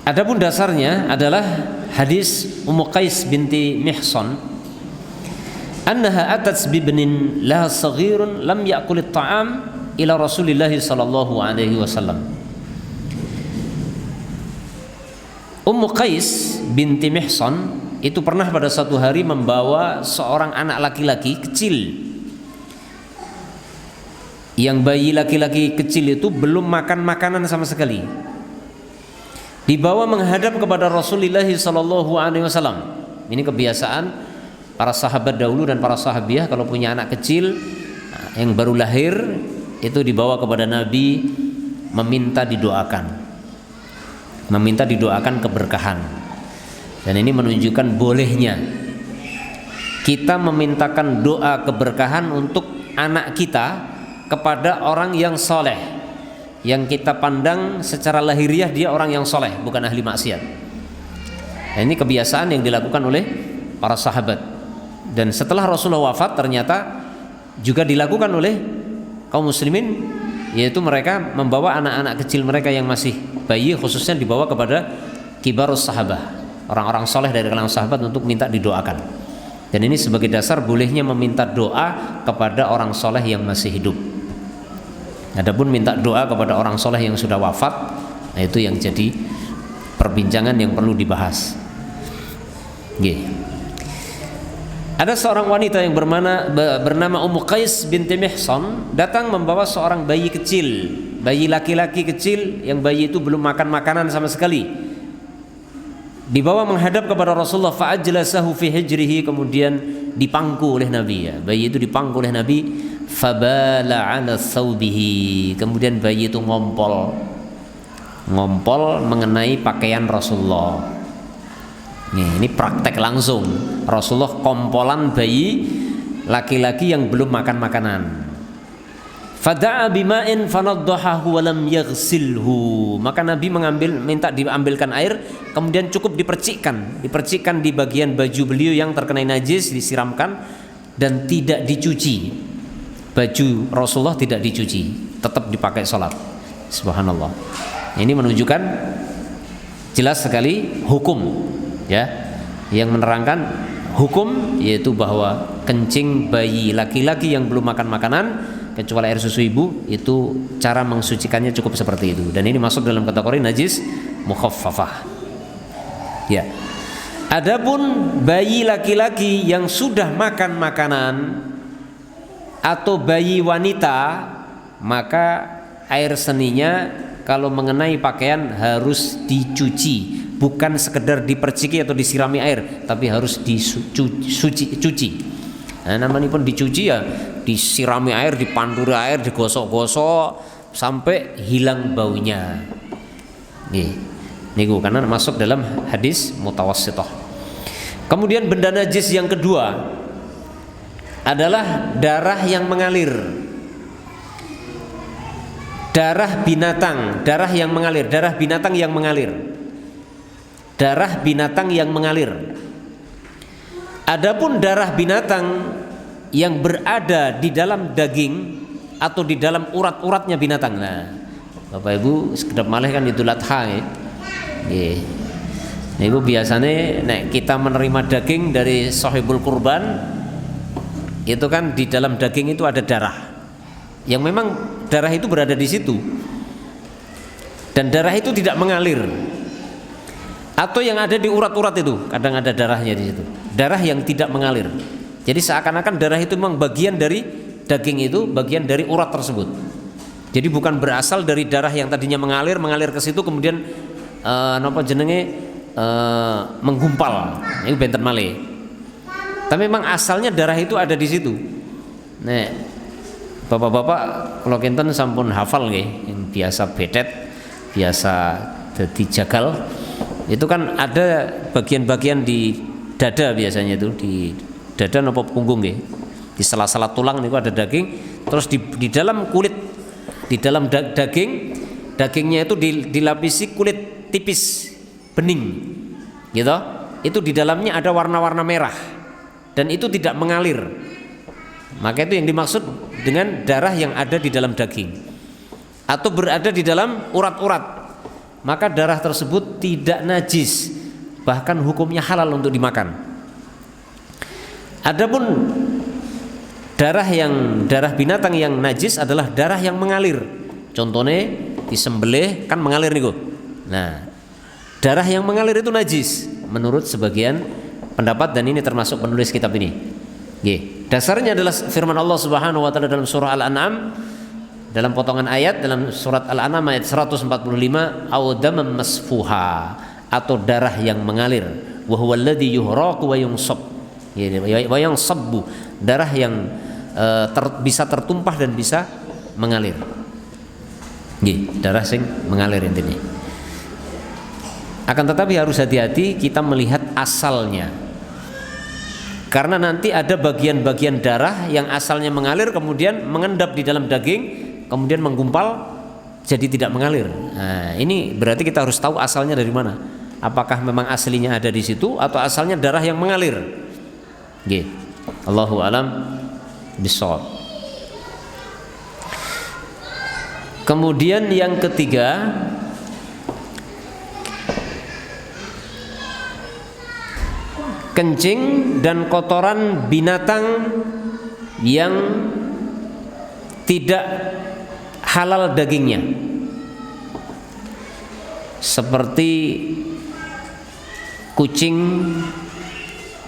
Adapun dasarnya adalah hadis Ummu Qais binti Mihsan, annaha atat bibnin laha saghirun lam ya'kul at-ta'am ila Rasulillah sallallahu alaihi wasallam. Ummu Qais binti Mihsan itu pernah pada suatu hari membawa seorang anak laki-laki kecil, yang bayi laki-laki kecil itu belum makan makanan sama sekali, dibawa menghadap kepada Rasulullah sallallahu alaihi wasallam. Ini kebiasaan para sahabat dahulu dan para sahabiah, kalau punya anak kecil yang baru lahir itu dibawa kepada Nabi, meminta didoakan keberkahan. Dan ini menunjukkan bolehnya kita memintakan doa keberkahan untuk anak kita kepada orang yang soleh, yang kita pandang secara lahiriah dia orang yang soleh, bukan ahli maksiat. Nah, ini kebiasaan yang dilakukan oleh para sahabat, dan setelah Rasulullah wafat ternyata juga dilakukan oleh kaum muslimin, yaitu mereka membawa anak-anak kecil mereka yang masih bayi khususnya dibawa kepada kibarus sahabah, orang-orang soleh dari kalangan sahabat, untuk minta didoakan. Dan ini sebagai dasar bolehnya meminta doa kepada orang soleh yang masih hidup. Adapun minta doa kepada orang soleh yang sudah wafat, nah itu yang jadi perbincangan yang perlu dibahas. Ada seorang wanita yang bernama Ummu Qais binti Mihsan datang membawa seorang bayi kecil, bayi laki-laki kecil, yang bayi itu belum makan makanan sama sekali, dibawa menghadap kepada Rasulullah. Fa'ajlasahu fi hijrihi, kemudian dipangku oleh Nabi, ya. Bayi itu dipangku oleh Nabi. Fabala 'ala thawbihi, kemudian bayi itu ngompol mengenai pakaian Rasulullah. Ini praktek langsung, Rasulullah kompolan bayi laki-laki yang belum makan makanan. Fada'a bima'in fanaddahahu wa lam yaghsilhu, maka Nabi minta diambilkan air, kemudian cukup dipercikkan di bagian baju beliau yang terkena najis, disiramkan dan tidak dicuci. Baju Rasulullah tidak dicuci, tetap dipakai sholat. Subhanallah. Ini menunjukkan jelas sekali hukum, ya, yang menerangkan hukum, yaitu bahwa kencing bayi laki-laki yang belum makan makanan kecuali air susu ibu, itu cara mensucikannya cukup seperti itu. Dan ini masuk dalam kategori najis mukhaffafah, ya. Adapun bayi laki-laki yang sudah makan makanan atau bayi wanita, maka air seninya kalau mengenai pakaian harus dicuci, bukan sekedar diperciki atau disirami air, tapi harus dicuci. Nah, namanya pun dicuci, ya disirami air, dipanduri air, digosok-gosok sampai hilang baunya. Niku karena masuk dalam hadis mutawassithah. Kemudian benda najis yang kedua adalah darah yang mengalir. Darah binatang, darah yang mengalir, darah binatang yang mengalir. Darah binatang yang mengalir. Adapun darah binatang yang berada di dalam daging atau di dalam urat-uratnya binatang. Nah, Bapak Ibu sekedap malih kan Idul Adha nggih. Niku biasanya nek kita menerima daging dari sahibul kurban, itu kan di dalam daging itu ada darah. Yang memang darah itu berada di situ. Dan darah itu tidak mengalir. Atau yang ada di urat-urat itu, kadang ada darahnya di situ. Darah yang tidak mengalir. Jadi seakan-akan darah itu memang bagian dari daging itu, bagian dari urat tersebut. Jadi bukan berasal dari darah yang tadinya mengalir ke situ kemudian menggumpal. Ini benten malih. Tapi memang asalnya darah itu ada di situ. Nah, bapak-bapak kalau kinten sampun hafal nggih, yang biasa betet, biasa dadi jagal. Itu kan ada bagian-bagian di dada biasanya itu, di dada napa punggung nggih. Di sela-sela tulang niku ada daging, terus di dalam kulit, di dalam dagingnya itu dilapisi kulit tipis bening. Gitu. Itu di dalamnya ada warna-warna merah dan itu tidak mengalir. Maka itu yang dimaksud dengan darah yang ada di dalam daging atau berada di dalam urat-urat. Maka darah tersebut tidak najis, bahkan hukumnya halal untuk dimakan. Adapun darah binatang yang najis adalah darah yang mengalir. Contohnya disembelih kan mengalir niku. Nah, darah yang mengalir itu najis menurut sebagian pendapat, dan ini termasuk penulis kitab ini. Dasarnya adalah firman Allah Subhanahu wa taala dalam surah Al-An'am, dalam potongan ayat dalam surat Al-An'am ayat 145, au damam masfuha, atau darah yang mengalir, wa huwa alladhi yuhraqu wa yunsab. Wa yansabbu, darah yang bisa tertumpah dan bisa mengalir. Darah sing mengalir intinya. Akan tetapi harus hati-hati kita melihat asalnya. Karena nanti ada bagian-bagian darah yang asalnya mengalir kemudian mengendap di dalam daging, kemudian menggumpal jadi tidak mengalir. Nah, ini berarti kita harus tahu asalnya dari mana. Apakah memang aslinya ada di situ atau asalnya darah yang mengalir? Allahu a'lam bishawab. Kemudian yang ketiga, kencing dan kotoran binatang yang tidak halal dagingnya, seperti kucing,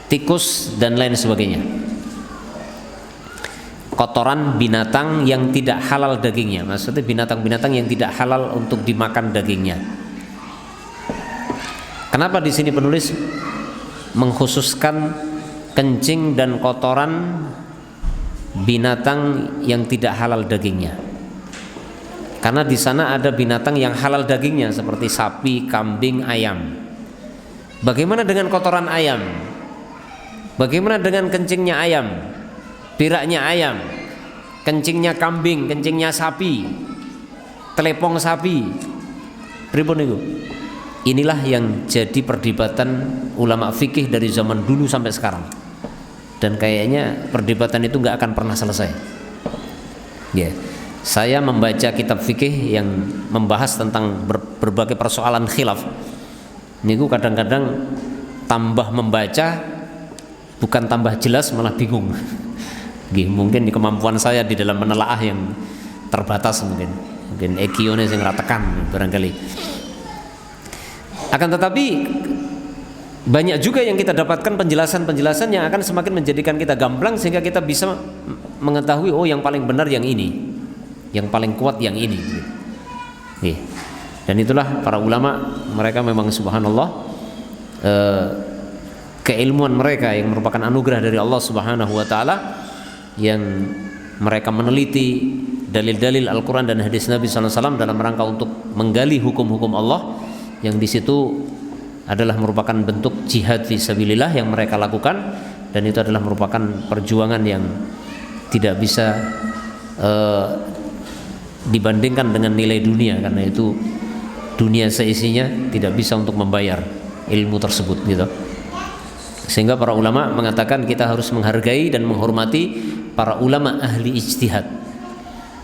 tikus dan lain sebagainya. Kotoran binatang yang tidak halal dagingnya, maksudnya binatang-binatang yang tidak halal untuk dimakan dagingnya. Kenapa di sini penulis mengkhususkan kencing dan kotoran binatang yang tidak halal dagingnya? Karena di sana ada binatang yang halal dagingnya seperti sapi, kambing, ayam. Bagaimana dengan kotoran ayam? Bagaimana dengan kencingnya ayam, biraknya ayam, kencingnya kambing, kencingnya sapi, telepong sapi? Pripun niku? Inilah yang jadi perdebatan ulama fikih dari zaman dulu sampai sekarang. Dan kayaknya perdebatan itu nggak akan pernah selesai. Saya membaca kitab fikih yang membahas tentang berbagai persoalan khilaf. Niku kadang-kadang tambah membaca bukan tambah jelas, malah bingung. Mungkin di kemampuan saya di dalam menelaah yang terbatas, mungkin EQ-nya sing ratekan barangkali. Akan tetapi banyak juga yang kita dapatkan penjelasan-penjelasan yang akan semakin menjadikan kita gamblang sehingga kita bisa mengetahui, oh yang paling benar yang ini, yang paling kuat yang ini. Dan itulah para ulama, mereka memang subhanallah, keilmuan mereka yang merupakan anugerah dari Allah Subhanahu wa taala, yang mereka meneliti dalil-dalil Al-Quran dan hadis Nabi SAW dalam rangka untuk menggali hukum-hukum Allah. yang di situ adalah merupakan bentuk jihad fisabilillah yang mereka lakukan, dan itu adalah merupakan perjuangan yang tidak bisa dibandingkan dengan nilai dunia, karena itu dunia seisinya tidak bisa untuk membayar ilmu tersebut gitu. Sehingga para ulama mengatakan kita harus menghargai dan menghormati para ulama ahli ijtihad.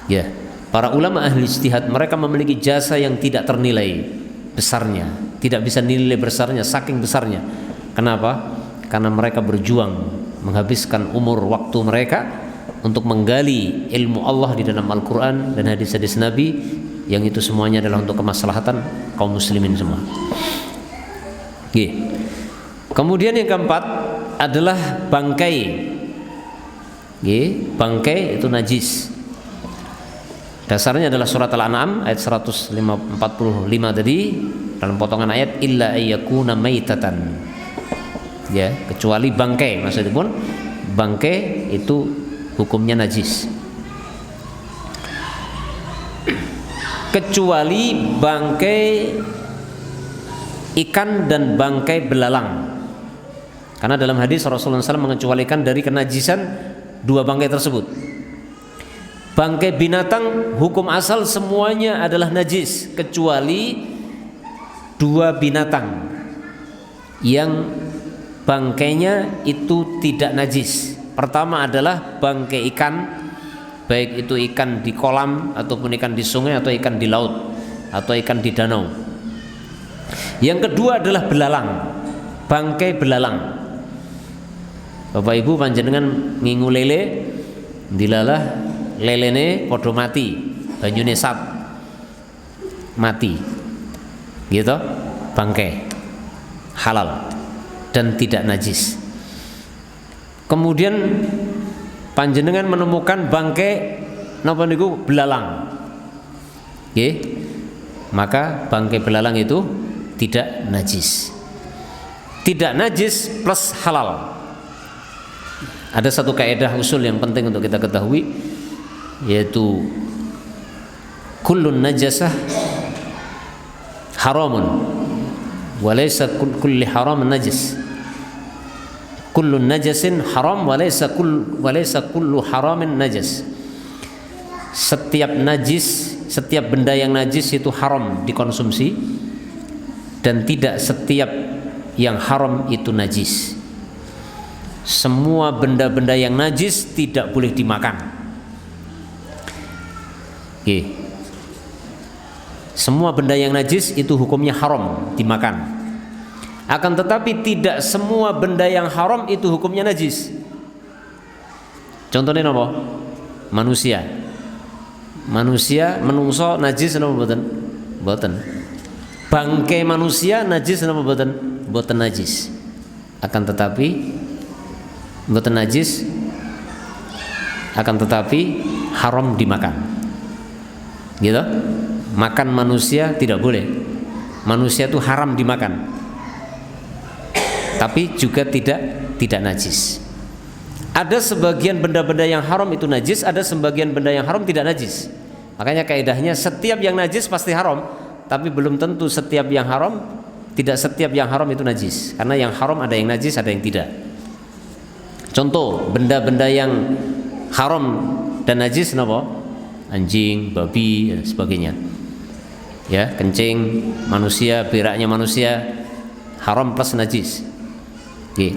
Ya, para ulama ahli ijtihad mereka memiliki jasa yang tidak ternilai besarnya, tidak bisa nilai besarnya saking besarnya. Kenapa? Karena mereka berjuang menghabiskan umur waktu mereka untuk menggali ilmu Allah di dalam Al-Quran dan hadis-hadis Nabi, yang itu semuanya adalah untuk kemaslahatan kaum muslimin semua. Kemudian yang keempat adalah bangkai. Bangkai itu najis. Dasarnya adalah surat Al-An'am ayat 145 tadi, dalam potongan ayat illa ayyakuna maitatan. Ya, kecuali bangkai, maksudnya pun bangkai itu hukumnya najis. Kecuali bangkai ikan dan bangkai belalang. Karena dalam hadis Rasulullah SAW mengecualikan dari kenajisan dua bangkai tersebut. Bangkai binatang hukum asal semuanya adalah najis, kecuali dua binatang yang bangkainya itu tidak najis. Pertama adalah bangkai ikan, baik itu ikan di kolam ataupun ikan di sungai atau ikan di laut atau ikan di danau. Yang kedua adalah belalang, bangkai belalang. Bapak Ibu panjenengan ngingu lele, dilalah lelene podo mati, banyune sap mati, gitu, bangkai halal dan tidak najis. Kemudian panjenengan menemukan bangkai napa niku belalang. Nggih. Maka bangkai belalang itu tidak najis. Tidak najis plus halal. Ada satu kaidah usul yang penting untuk kita ketahui, yaitu kullun najasah haramun wa laysa kulli haramun najis. Kullu najasin haram walaysa kullu haramin najas. Setiap najis, setiap benda yang najis itu haram dikonsumsi, dan tidak setiap yang haram itu najis. Semua benda-benda yang najis tidak boleh dimakan. Semua benda yang najis itu hukumnya haram dimakan. Akan tetapi tidak semua benda yang haram itu hukumnya najis. Contohnya apa? Manusia. Menungso najis napa mboten? Mboten. Bangkai manusia najis napa mboten? Mboten najis. Akan tetapi mboten najis, akan tetapi haram dimakan. Gitu? Makan manusia tidak boleh. Manusia itu haram dimakan. Tapi juga tidak najis. Ada sebagian benda-benda yang haram itu najis, ada sebagian benda yang haram tidak najis. Makanya kaidahnya setiap yang najis pasti haram, tapi belum tentu setiap yang haram, tidak setiap yang haram itu najis. Karena yang haram ada yang najis, ada yang tidak. Contoh benda-benda yang haram dan najis napa? Anjing, babi dan sebagainya. Ya, kencing manusia, beraknya manusia haram plus najis.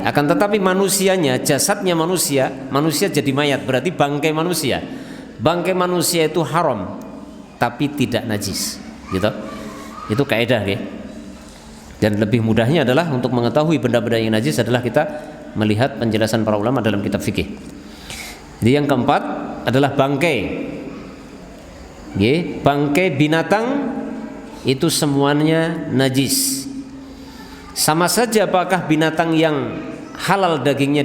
Akan tetapi manusianya, jasadnya manusia jadi mayat, berarti bangkai manusia. Bangkai manusia itu haram tapi tidak najis, gitu. Itu kaidah, Dan lebih mudahnya adalah untuk mengetahui benda-benda yang najis adalah kita melihat penjelasan para ulama dalam kitab fikih. Jadi yang keempat adalah bangkai. Bangkai binatang itu semuanya najis. Sama saja apakah binatang yang halal dagingnya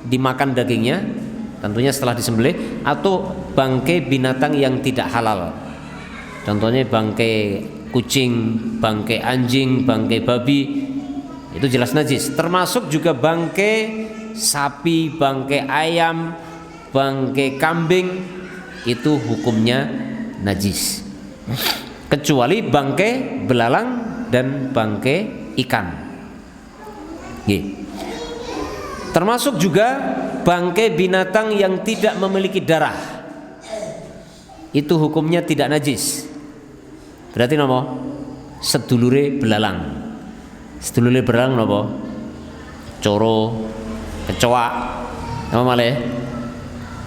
dimakan dagingnya, tentunya setelah disembelih, atau bangkai binatang yang tidak halal. Contohnya bangkai kucing, bangkai anjing, bangkai babi, itu jelas najis. Termasuk juga bangkai sapi, bangkai ayam, bangkai kambing, itu hukumnya najis. kecuali bangkai belalang dan bangkai ikan. Termasuk juga bangkai binatang yang tidak memiliki darah, itu hukumnya tidak najis. Berarti nopo? Sedulure belalang. Sedulure belalang nopo? Coro, kecoa, apa malih?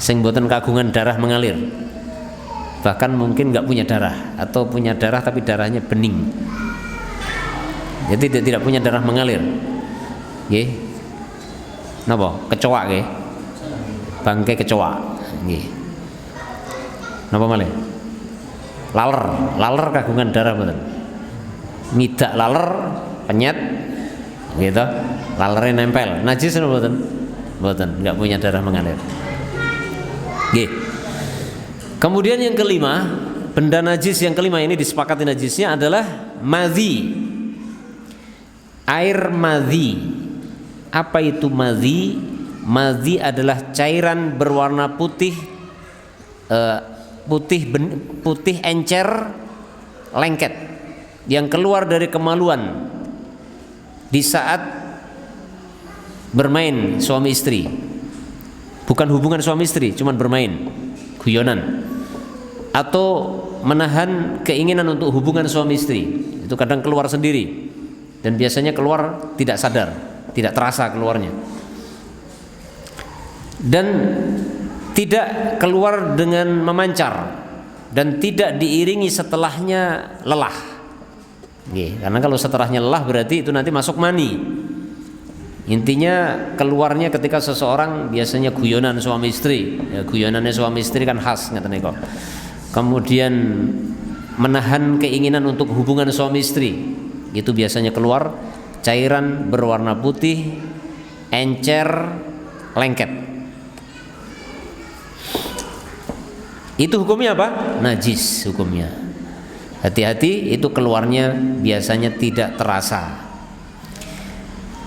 Sing boten kagungan darah mengalir. Bahkan mungkin nggak punya darah atau punya darah tapi darahnya bening. Jadi tidak punya darah mengalir. Nggih. Napa? Kecoa nggih. Bangkai kecoa. Nggih. Napa malih? Laler kagungan darah mboten. Midak laler, penyet gitu. Lalernya nempel. Najis napa mboten? Mboten, enggak punya darah mengalir. Nggih. Kemudian yang kelima, benda najis yang kelima ini disepakati najisnya adalah madhi. Air madhi. Apa itu madhi? Madhi adalah cairan berwarna putih, putih encer, lengket, yang keluar dari kemaluan di saat bermain suami istri. Bukan hubungan suami istri, cuman bermain, guyonan, atau menahan keinginan untuk hubungan suami istri. Itu kadang keluar sendiri dan biasanya keluar tidak sadar, tidak terasa keluarnya, dan tidak keluar dengan memancar dan tidak diiringi setelahnya lelah. Karena kalau setelahnya lelah berarti itu nanti masuk mani. Intinya keluarnya ketika seseorang biasanya guyonan suami istri, ya, guyonannya suami istri kan khas ngeten niku. Kemudian menahan keinginan untuk hubungan suami istri, itu biasanya keluar cairan berwarna putih, encer, lengket. Itu hukumnya apa? Najis hukumnya. Hati-hati, itu keluarnya biasanya tidak terasa.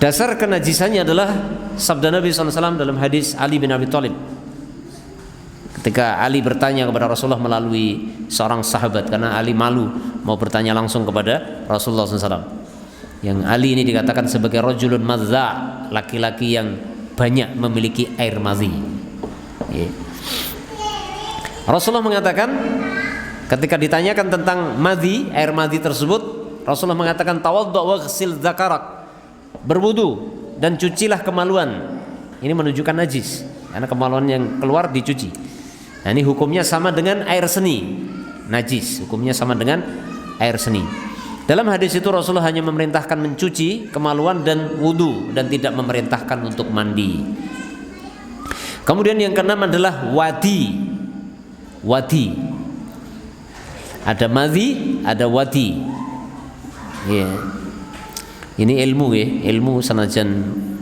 Dasar kenajisannya adalah sabda Nabi SAW dalam hadis Ali bin Abi Thalib. Ketika Ali bertanya kepada Rasulullah melalui seorang sahabat, karena Ali malu mau bertanya langsung kepada Rasulullah SAW. Yang Ali ini dikatakan sebagai rajulun madza, laki-laki yang banyak memiliki air madhi. Rasulullah mengatakan, ketika ditanyakan tentang madhi, air madhi tersebut, Rasulullah mengatakan tawaddu waghsil dzakarak, berwudu dan cucilah kemaluan. Ini menunjukkan najis karena kemaluan yang keluar dicuci. Nah, ini hukumnya sama dengan air seni. Najis hukumnya sama dengan air seni. Dalam hadis itu Rasulullah hanya memerintahkan mencuci kemaluan dan wudu dan tidak memerintahkan untuk mandi. Kemudian yang keenam adalah wadi. Wadi. Ada madhi, ada wadi. Ini ilmu ya, ilmu sanajan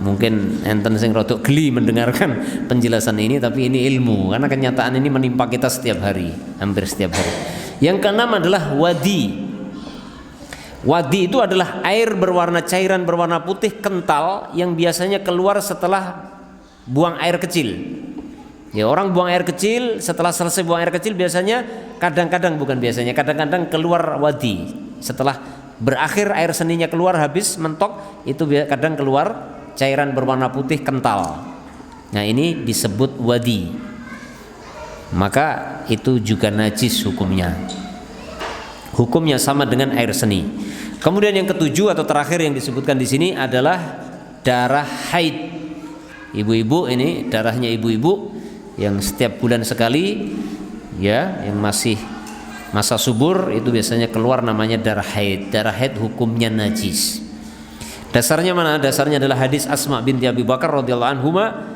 mungkin enten sing rodok geli mendengarkan penjelasan ini, tapi ini ilmu karena kenyataan ini menimpa kita setiap hari, hampir setiap hari. Yang keenam adalah wadi. Wadi itu adalah air berwarna cairan berwarna putih kental yang biasanya keluar setelah buang air kecil. Ya, orang buang air kecil, setelah selesai buang air kecil biasanya kadang-kadang kadang-kadang keluar wadi. Setelah berakhir air seninya keluar, habis mentok, itu kadang keluar cairan berwarna putih kental. Nah, ini disebut wadi. Maka itu juga najis hukumnya. Hukumnya sama dengan air seni. Kemudian yang ketujuh atau terakhir yang disebutkan di sini adalah darah haid. Ibu-ibu ini darahnya ibu-ibu yang setiap bulan sekali, ya, yang masih masa subur itu biasanya keluar namanya darah haid. Darah haid hukumnya najis. Dasarnya mana? Dasarnya adalah hadis Asma binti Abi Bakar radhiyallahu anhuma.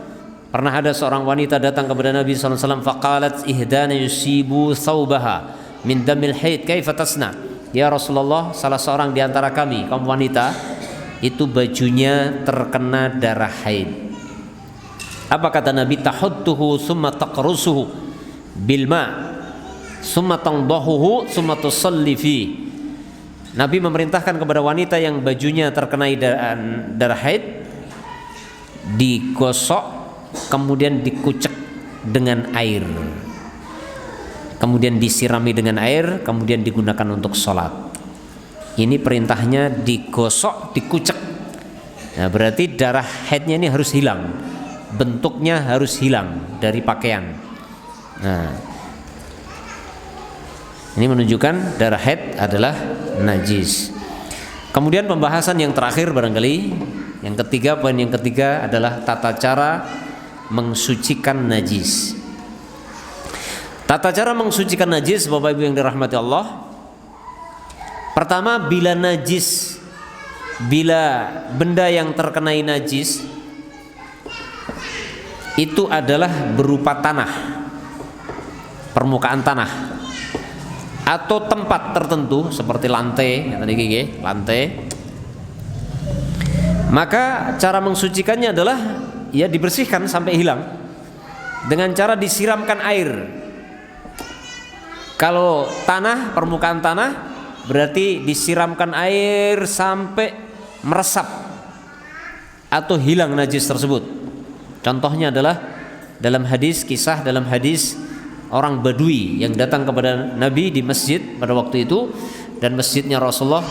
Pernah ada seorang wanita datang kepada Nabi sallallahu alaihi wasallam, faqalat ihdana yusibu thawbaha min damil haid kaifa tasna? Ya Rasulullah, salah seorang di antara kami, kaum wanita, itu bajunya terkena darah haid. Apa kata Nabi? Tahudduhu summa taqrusuhu bil ma' summa tandahuhu summa tusalli fi. Nabi memerintahkan kepada wanita yang bajunya terkena darah haid digosok kemudian dikucek dengan air. kemudian disirami dengan air, kemudian digunakan untuk sholat. Ini perintahnya digosok, dikucek. Nah, berarti darah haidnya ini harus hilang, bentuknya harus hilang dari pakaian. Nah, ini menunjukkan darah haid adalah najis. Kemudian pembahasan yang terakhir barangkali, yang ketiga, poin yang ketiga adalah tata cara mensucikan najis. Tata cara mensucikan najis, Bapak Ibu yang dirahmati Allah. Pertama, bila benda yang terkenai najis itu adalah berupa tanah, permukaan tanah, atau tempat tertentu seperti lantai, maka cara mensucikannya adalah ya dibersihkan sampai hilang dengan cara disiramkan air. Kalau tanah, permukaan tanah, berarti disiramkan air sampai meresap atau hilang najis tersebut. Contohnya adalah dalam hadis orang Badui yang datang kepada Nabi di masjid pada waktu itu, dan masjidnya Rasulullah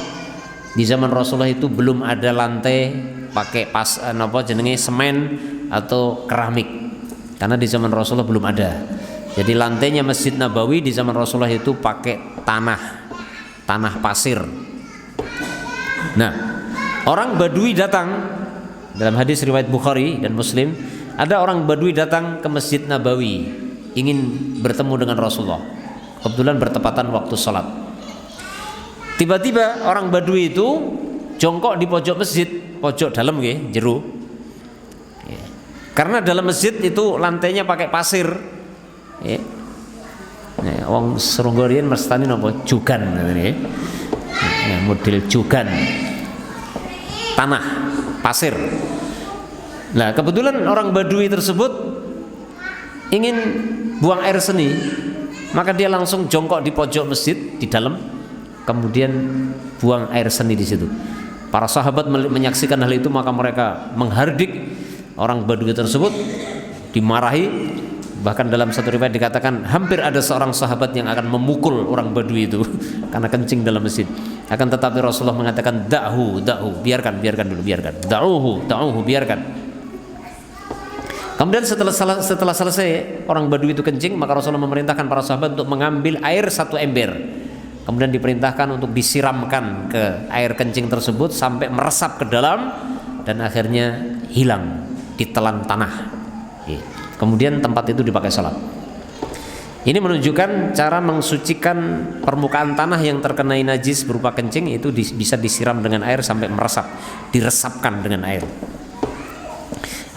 di zaman Rasulullah itu belum ada lantai pakai semen atau keramik, karena di zaman Rasulullah belum ada. Jadi lantainya Masjid Nabawi di zaman Rasulullah itu pakai tanah pasir. Nah, orang Badui datang, dalam hadis riwayat Bukhari dan Muslim, ada orang Badui datang ke Masjid Nabawi ingin bertemu dengan Rasulullah. Kebetulan bertepatan waktu sholat. Tiba-tiba orang Badui itu jongkok di pojok masjid, pojok dalam jero. Karena dalam masjid itu lantainya pakai pasir. Wong Seronggorian mestani napa jugan model jugan. Tanah, pasir. Nah, kebetulan orang Badui tersebut ingin buang air seni, maka dia langsung jongkok di pojok masjid di dalam, kemudian buang air seni di situ. Para sahabat menyaksikan hal itu, maka mereka menghardik orang Badui tersebut, dimarahi. Bahkan dalam satu riwayat dikatakan hampir ada seorang sahabat yang akan memukul orang Badui itu karena kencing dalam masjid. Akan tetapi Rasulullah mengatakan da'hu, biarkan dulu, da'uhu, biarkan. Kemudian setelah selesai orang Badui itu kencing, maka Rasulullah memerintahkan para sahabat untuk mengambil air satu ember. Kemudian diperintahkan untuk disiramkan ke air kencing tersebut sampai meresap ke dalam dan akhirnya hilang, ditelan tanah. Kemudian tempat itu dipakai sholat. Ini menunjukkan cara mensucikan permukaan tanah yang terkenai najis berupa kencing, itu bisa disiram dengan air sampai meresap, diresapkan dengan air.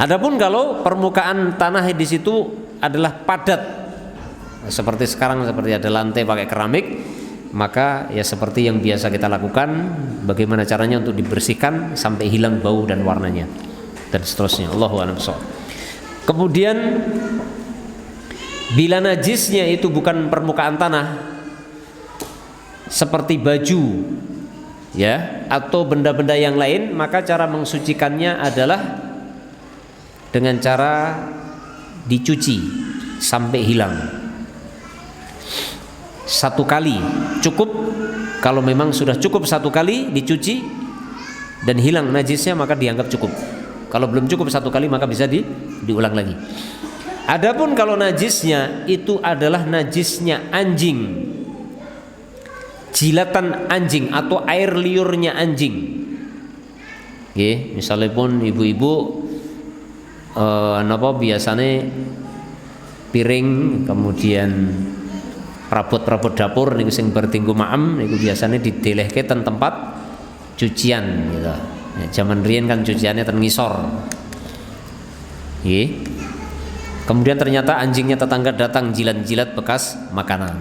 Adapun kalau permukaan tanah di situ adalah padat, seperti sekarang, seperti ada lantai pakai keramik, maka ya seperti yang biasa kita lakukan, bagaimana caranya untuk dibersihkan sampai hilang bau dan warnanya dan seterusnya. Allahu a'lam bishawab. Kemudian bila najisnya itu bukan permukaan tanah seperti baju ya atau benda-benda yang lain, maka cara mensucikannya adalah dengan cara dicuci sampai hilang. Satu kali cukup. Kalau memang sudah cukup satu kali dicuci dan hilang najisnya, maka dianggap cukup. Kalau belum cukup satu kali, maka bisa diulang lagi. Adapun kalau najisnya itu adalah najisnya anjing, jilatan anjing atau air liurnya anjing. Misalnya pun ibu-ibu biasanya piring, kemudian perabot-perabot dapur niku sing bertinggu maem niku biasanya didelehke ten tempat cucian gitu. Ya, zaman riyen kan cuciannya ten ngisor. Kemudian ternyata anjingnya tetangga datang jilat-jilat bekas makanan.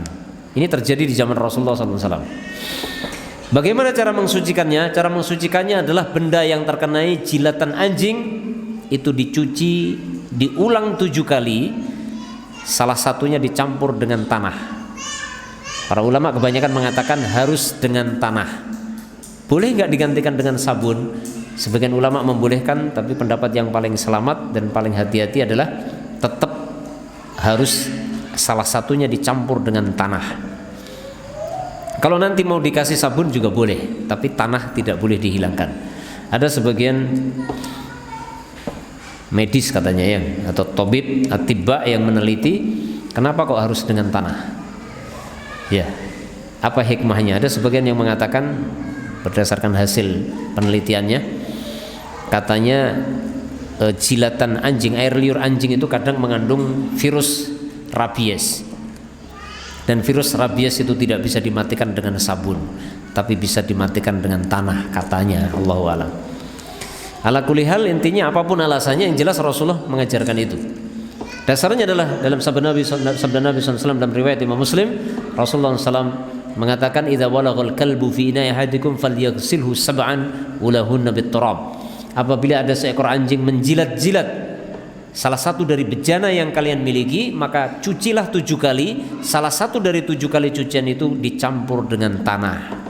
Ini terjadi di zaman Rasulullah SAW. Bagaimana cara mensucikannya? Cara mensucikannya adalah benda yang terkenai jilatan anjing itu dicuci, diulang 7 kali, salah satunya dicampur dengan tanah. Para ulama kebanyakan mengatakan harus dengan tanah. Boleh nggak digantikan dengan sabun? Sebagian ulama membolehkan, tapi pendapat yang paling selamat dan paling hati-hati adalah tetap harus salah satunya dicampur dengan tanah. Kalau nanti mau dikasih sabun juga boleh, tapi tanah tidak boleh dihilangkan. Ada sebagian medis katanya yang atau tabib atibba yang meneliti, kenapa kok harus dengan tanah? Ya, apa hikmahnya? Ada sebagian yang mengatakan berdasarkan hasil penelitiannya, katanya jilatan anjing, air liur anjing itu kadang mengandung virus rabies, dan virus rabies itu tidak bisa dimatikan dengan sabun, tapi bisa dimatikan dengan tanah katanya. Allahu a'lam. Ala kulli hal, intinya apapun alasannya, yang jelas Rasulullah mengajarkan itu. Dasarnya adalah dalam sabda Nabi SAW dalam riwayat Imam Muslim, Rasulullah SAW mengatakan, idza walaghal kalbu fi ina'i ahadikum falyaghsilhu sab'an ulahunna bit-turab. Apabila ada seekor anjing menjilat-jilat salah satu dari bejana yang kalian miliki, maka cucilah 7 kali. Salah satu dari 7 kali cucian itu dicampur dengan tanah.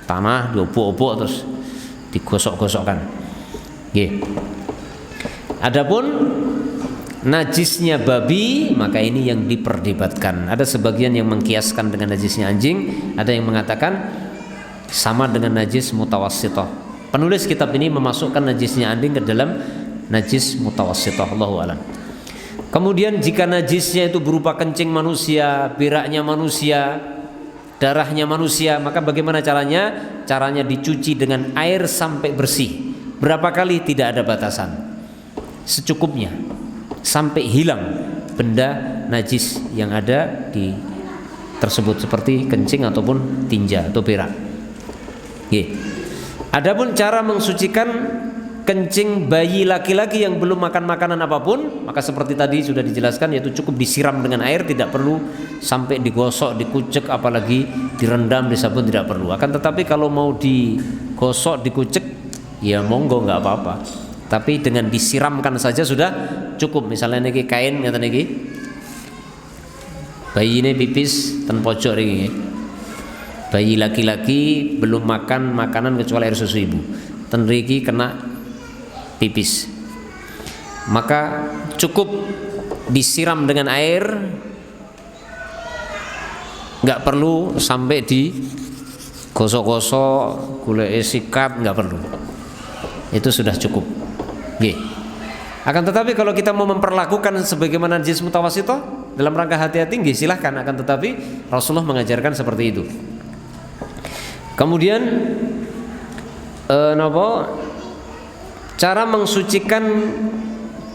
Tanah diobok-obok terus digosok-gosokkan. Nggih. Adapun najisnya babi, maka ini yang diperdebatkan. Ada sebagian yang mengkiaskan dengan najisnya anjing, ada yang mengatakan sama dengan najis mutawassithah. Penulis kitab ini memasukkan najisnya anjing ke dalam najis mutawassithah. Allahu a'lam. Kemudian jika najisnya itu berupa kencing manusia, beraknya manusia, darahnya manusia, maka bagaimana caranya? Caranya dicuci dengan air sampai bersih. Berapa kali? Tidak ada batasan, secukupnya, sampai hilang benda najis yang ada di tersebut, seperti kencing ataupun tinja atau berak. Adapun cara mensucikan kencing bayi laki-laki yang belum makan makanan apapun, maka seperti tadi sudah dijelaskan, yaitu cukup disiram dengan air, tidak perlu sampai digosok, dikucek, apalagi direndam di sabun, tidak perlu. Akan tetapi kalau mau digosok, dikucek, ya monggo, nggak apa-apa. Tapi dengan disiramkan saja sudah cukup. Misalnya niki kain ngeten niki, bayi ini pipis ten pojok niki, bayi laki-laki belum makan makanan kecuali air susu ibu, ten niki kena pipis, maka cukup disiram dengan air, nggak perlu sampai digosok-gosok, golek sikat, nggak perlu. Itu sudah cukup. Akan tetapi kalau kita mau memperlakukan sebagaimana najis mutawassithah dalam rangka hati-hati, silahkan. Akan tetapi Rasulullah mengajarkan seperti itu. Kemudian cara mensucikan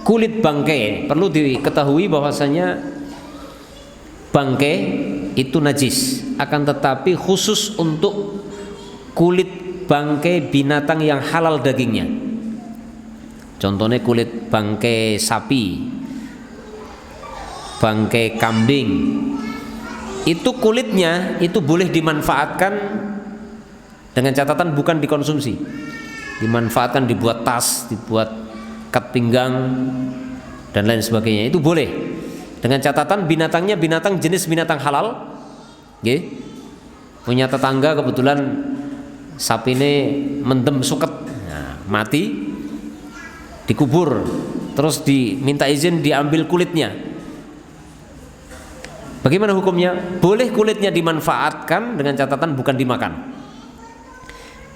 kulit bangkai, perlu diketahui bahwasanya bangkai itu najis, akan tetapi khusus untuk kulit bangkai binatang yang halal dagingnya. Contohnya kulit bangkai sapi, bangkai kambing, itu kulitnya itu boleh dimanfaatkan, dengan catatan bukan dikonsumsi. Dimanfaatkan dibuat tas, dibuat ikat pinggang dan lain sebagainya, itu boleh, dengan catatan binatangnya binatang jenis binatang halal. Punya tetangga kebetulan sapi ini mendem suket, mati, dikubur, terus diminta izin diambil kulitnya. Bagaimana hukumnya? Boleh kulitnya dimanfaatkan, dengan catatan bukan dimakan.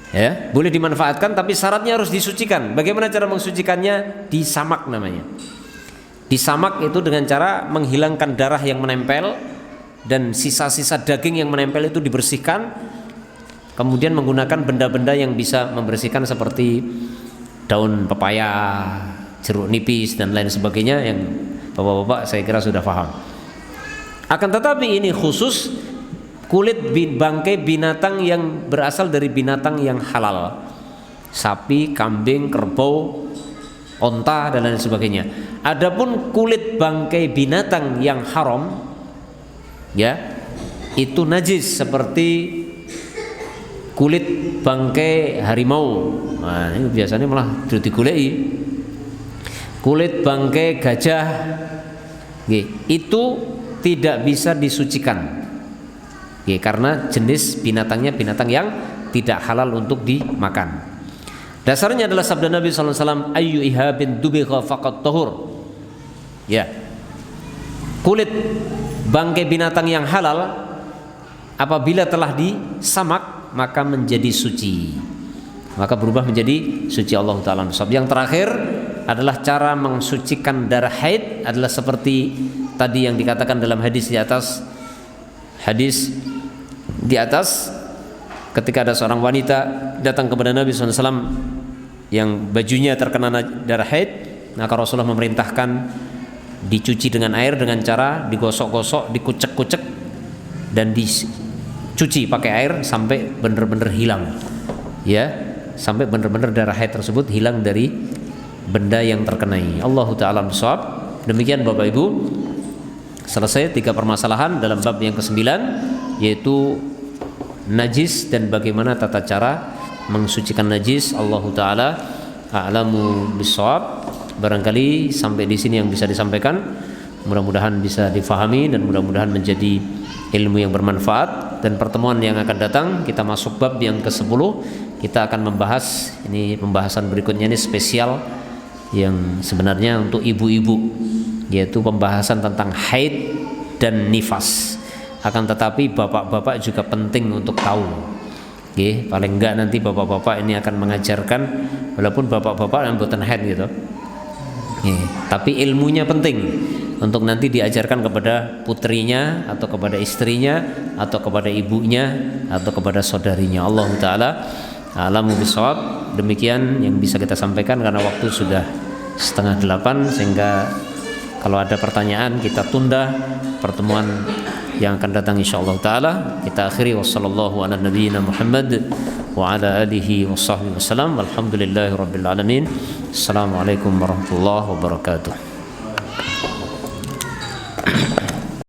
Ya, boleh dimanfaatkan, tapi syaratnya harus disucikan. Bagaimana cara mensucikannya? Disamak namanya. Disamak itu dengan cara menghilangkan darah yang menempel dan sisa-sisa daging yang menempel itu dibersihkan. Kemudian menggunakan benda-benda yang bisa membersihkan seperti daun pepaya, jeruk nipis dan lain sebagainya, yang bapak-bapak saya kira sudah paham. Akan tetapi ini khusus kulit bangkai binatang yang berasal dari binatang yang halal, sapi, kambing, kerbau, onta dan lain sebagainya. Adapun kulit bangkai binatang yang haram, ya, itu najis, seperti kulit bangkai harimau. Nah, ini biasanya malah digoleki. Kulit bangkai gajah, itu tidak bisa disucikan, karena jenis binatangnya binatang yang tidak halal untuk dimakan. Dasarnya adalah sabda Nabi SAW, ayyu ihabin dubigha faqad tahur. Ya, kulit bangkai binatang yang halal apabila telah disamak maka menjadi suci, maka berubah menjadi suci. Allah Ta'ala bisawab. Yang terakhir adalah cara mensucikan darah haid adalah seperti tadi yang dikatakan dalam hadis di atas. Hadis di atas, ketika ada seorang wanita datang kepada Nabi SAW yang bajunya terkena darah haid, maka Rasulullah memerintahkan dicuci dengan air dengan cara digosok-gosok, dikucek-kucek dan dicuci pakai air sampai benar-benar hilang, ya, sampai benar-benar darah haid tersebut hilang dari benda yang terkenai. Allahu Ta'ala bisawab. Demikian Bapak Ibu, selesai 3 permasalahan dalam bab yang ke-9, yaitu najis dan bagaimana tata cara mensucikan najis. Allahu Ta'ala a'lamu bisawab. Barangkali sampai di sini yang bisa disampaikan, mudah-mudahan bisa difahami dan mudah-mudahan menjadi ilmu yang bermanfaat. Dan pertemuan yang akan datang kita masuk bab yang ke-10. Kita akan membahas, ini pembahasan berikutnya ini spesial yang sebenarnya untuk ibu-ibu, yaitu pembahasan tentang haid dan nifas. Akan tetapi bapak-bapak juga penting untuk tahu. Oke, paling enggak nanti bapak-bapak ini akan mengajarkan, walaupun bapak-bapak yang buatan haid gitu. Tapi ilmunya penting untuk nanti diajarkan kepada putrinya atau kepada istrinya atau kepada ibunya atau kepada saudarinya. Allah Ta'ala a'lamu bisawab. Demikian yang bisa kita sampaikan karena waktu sudah 7:30, sehingga kalau ada pertanyaan kita tunda pertemuan yang akan datang insyaallah taala. Kita akhiri wassallallahu ala nabiyyina Muhammad wa ala alihi washabbihi wasallam. Walhamdulillahirabbil alamin. Assalamualaikum warahmatullahi wabarakatuh.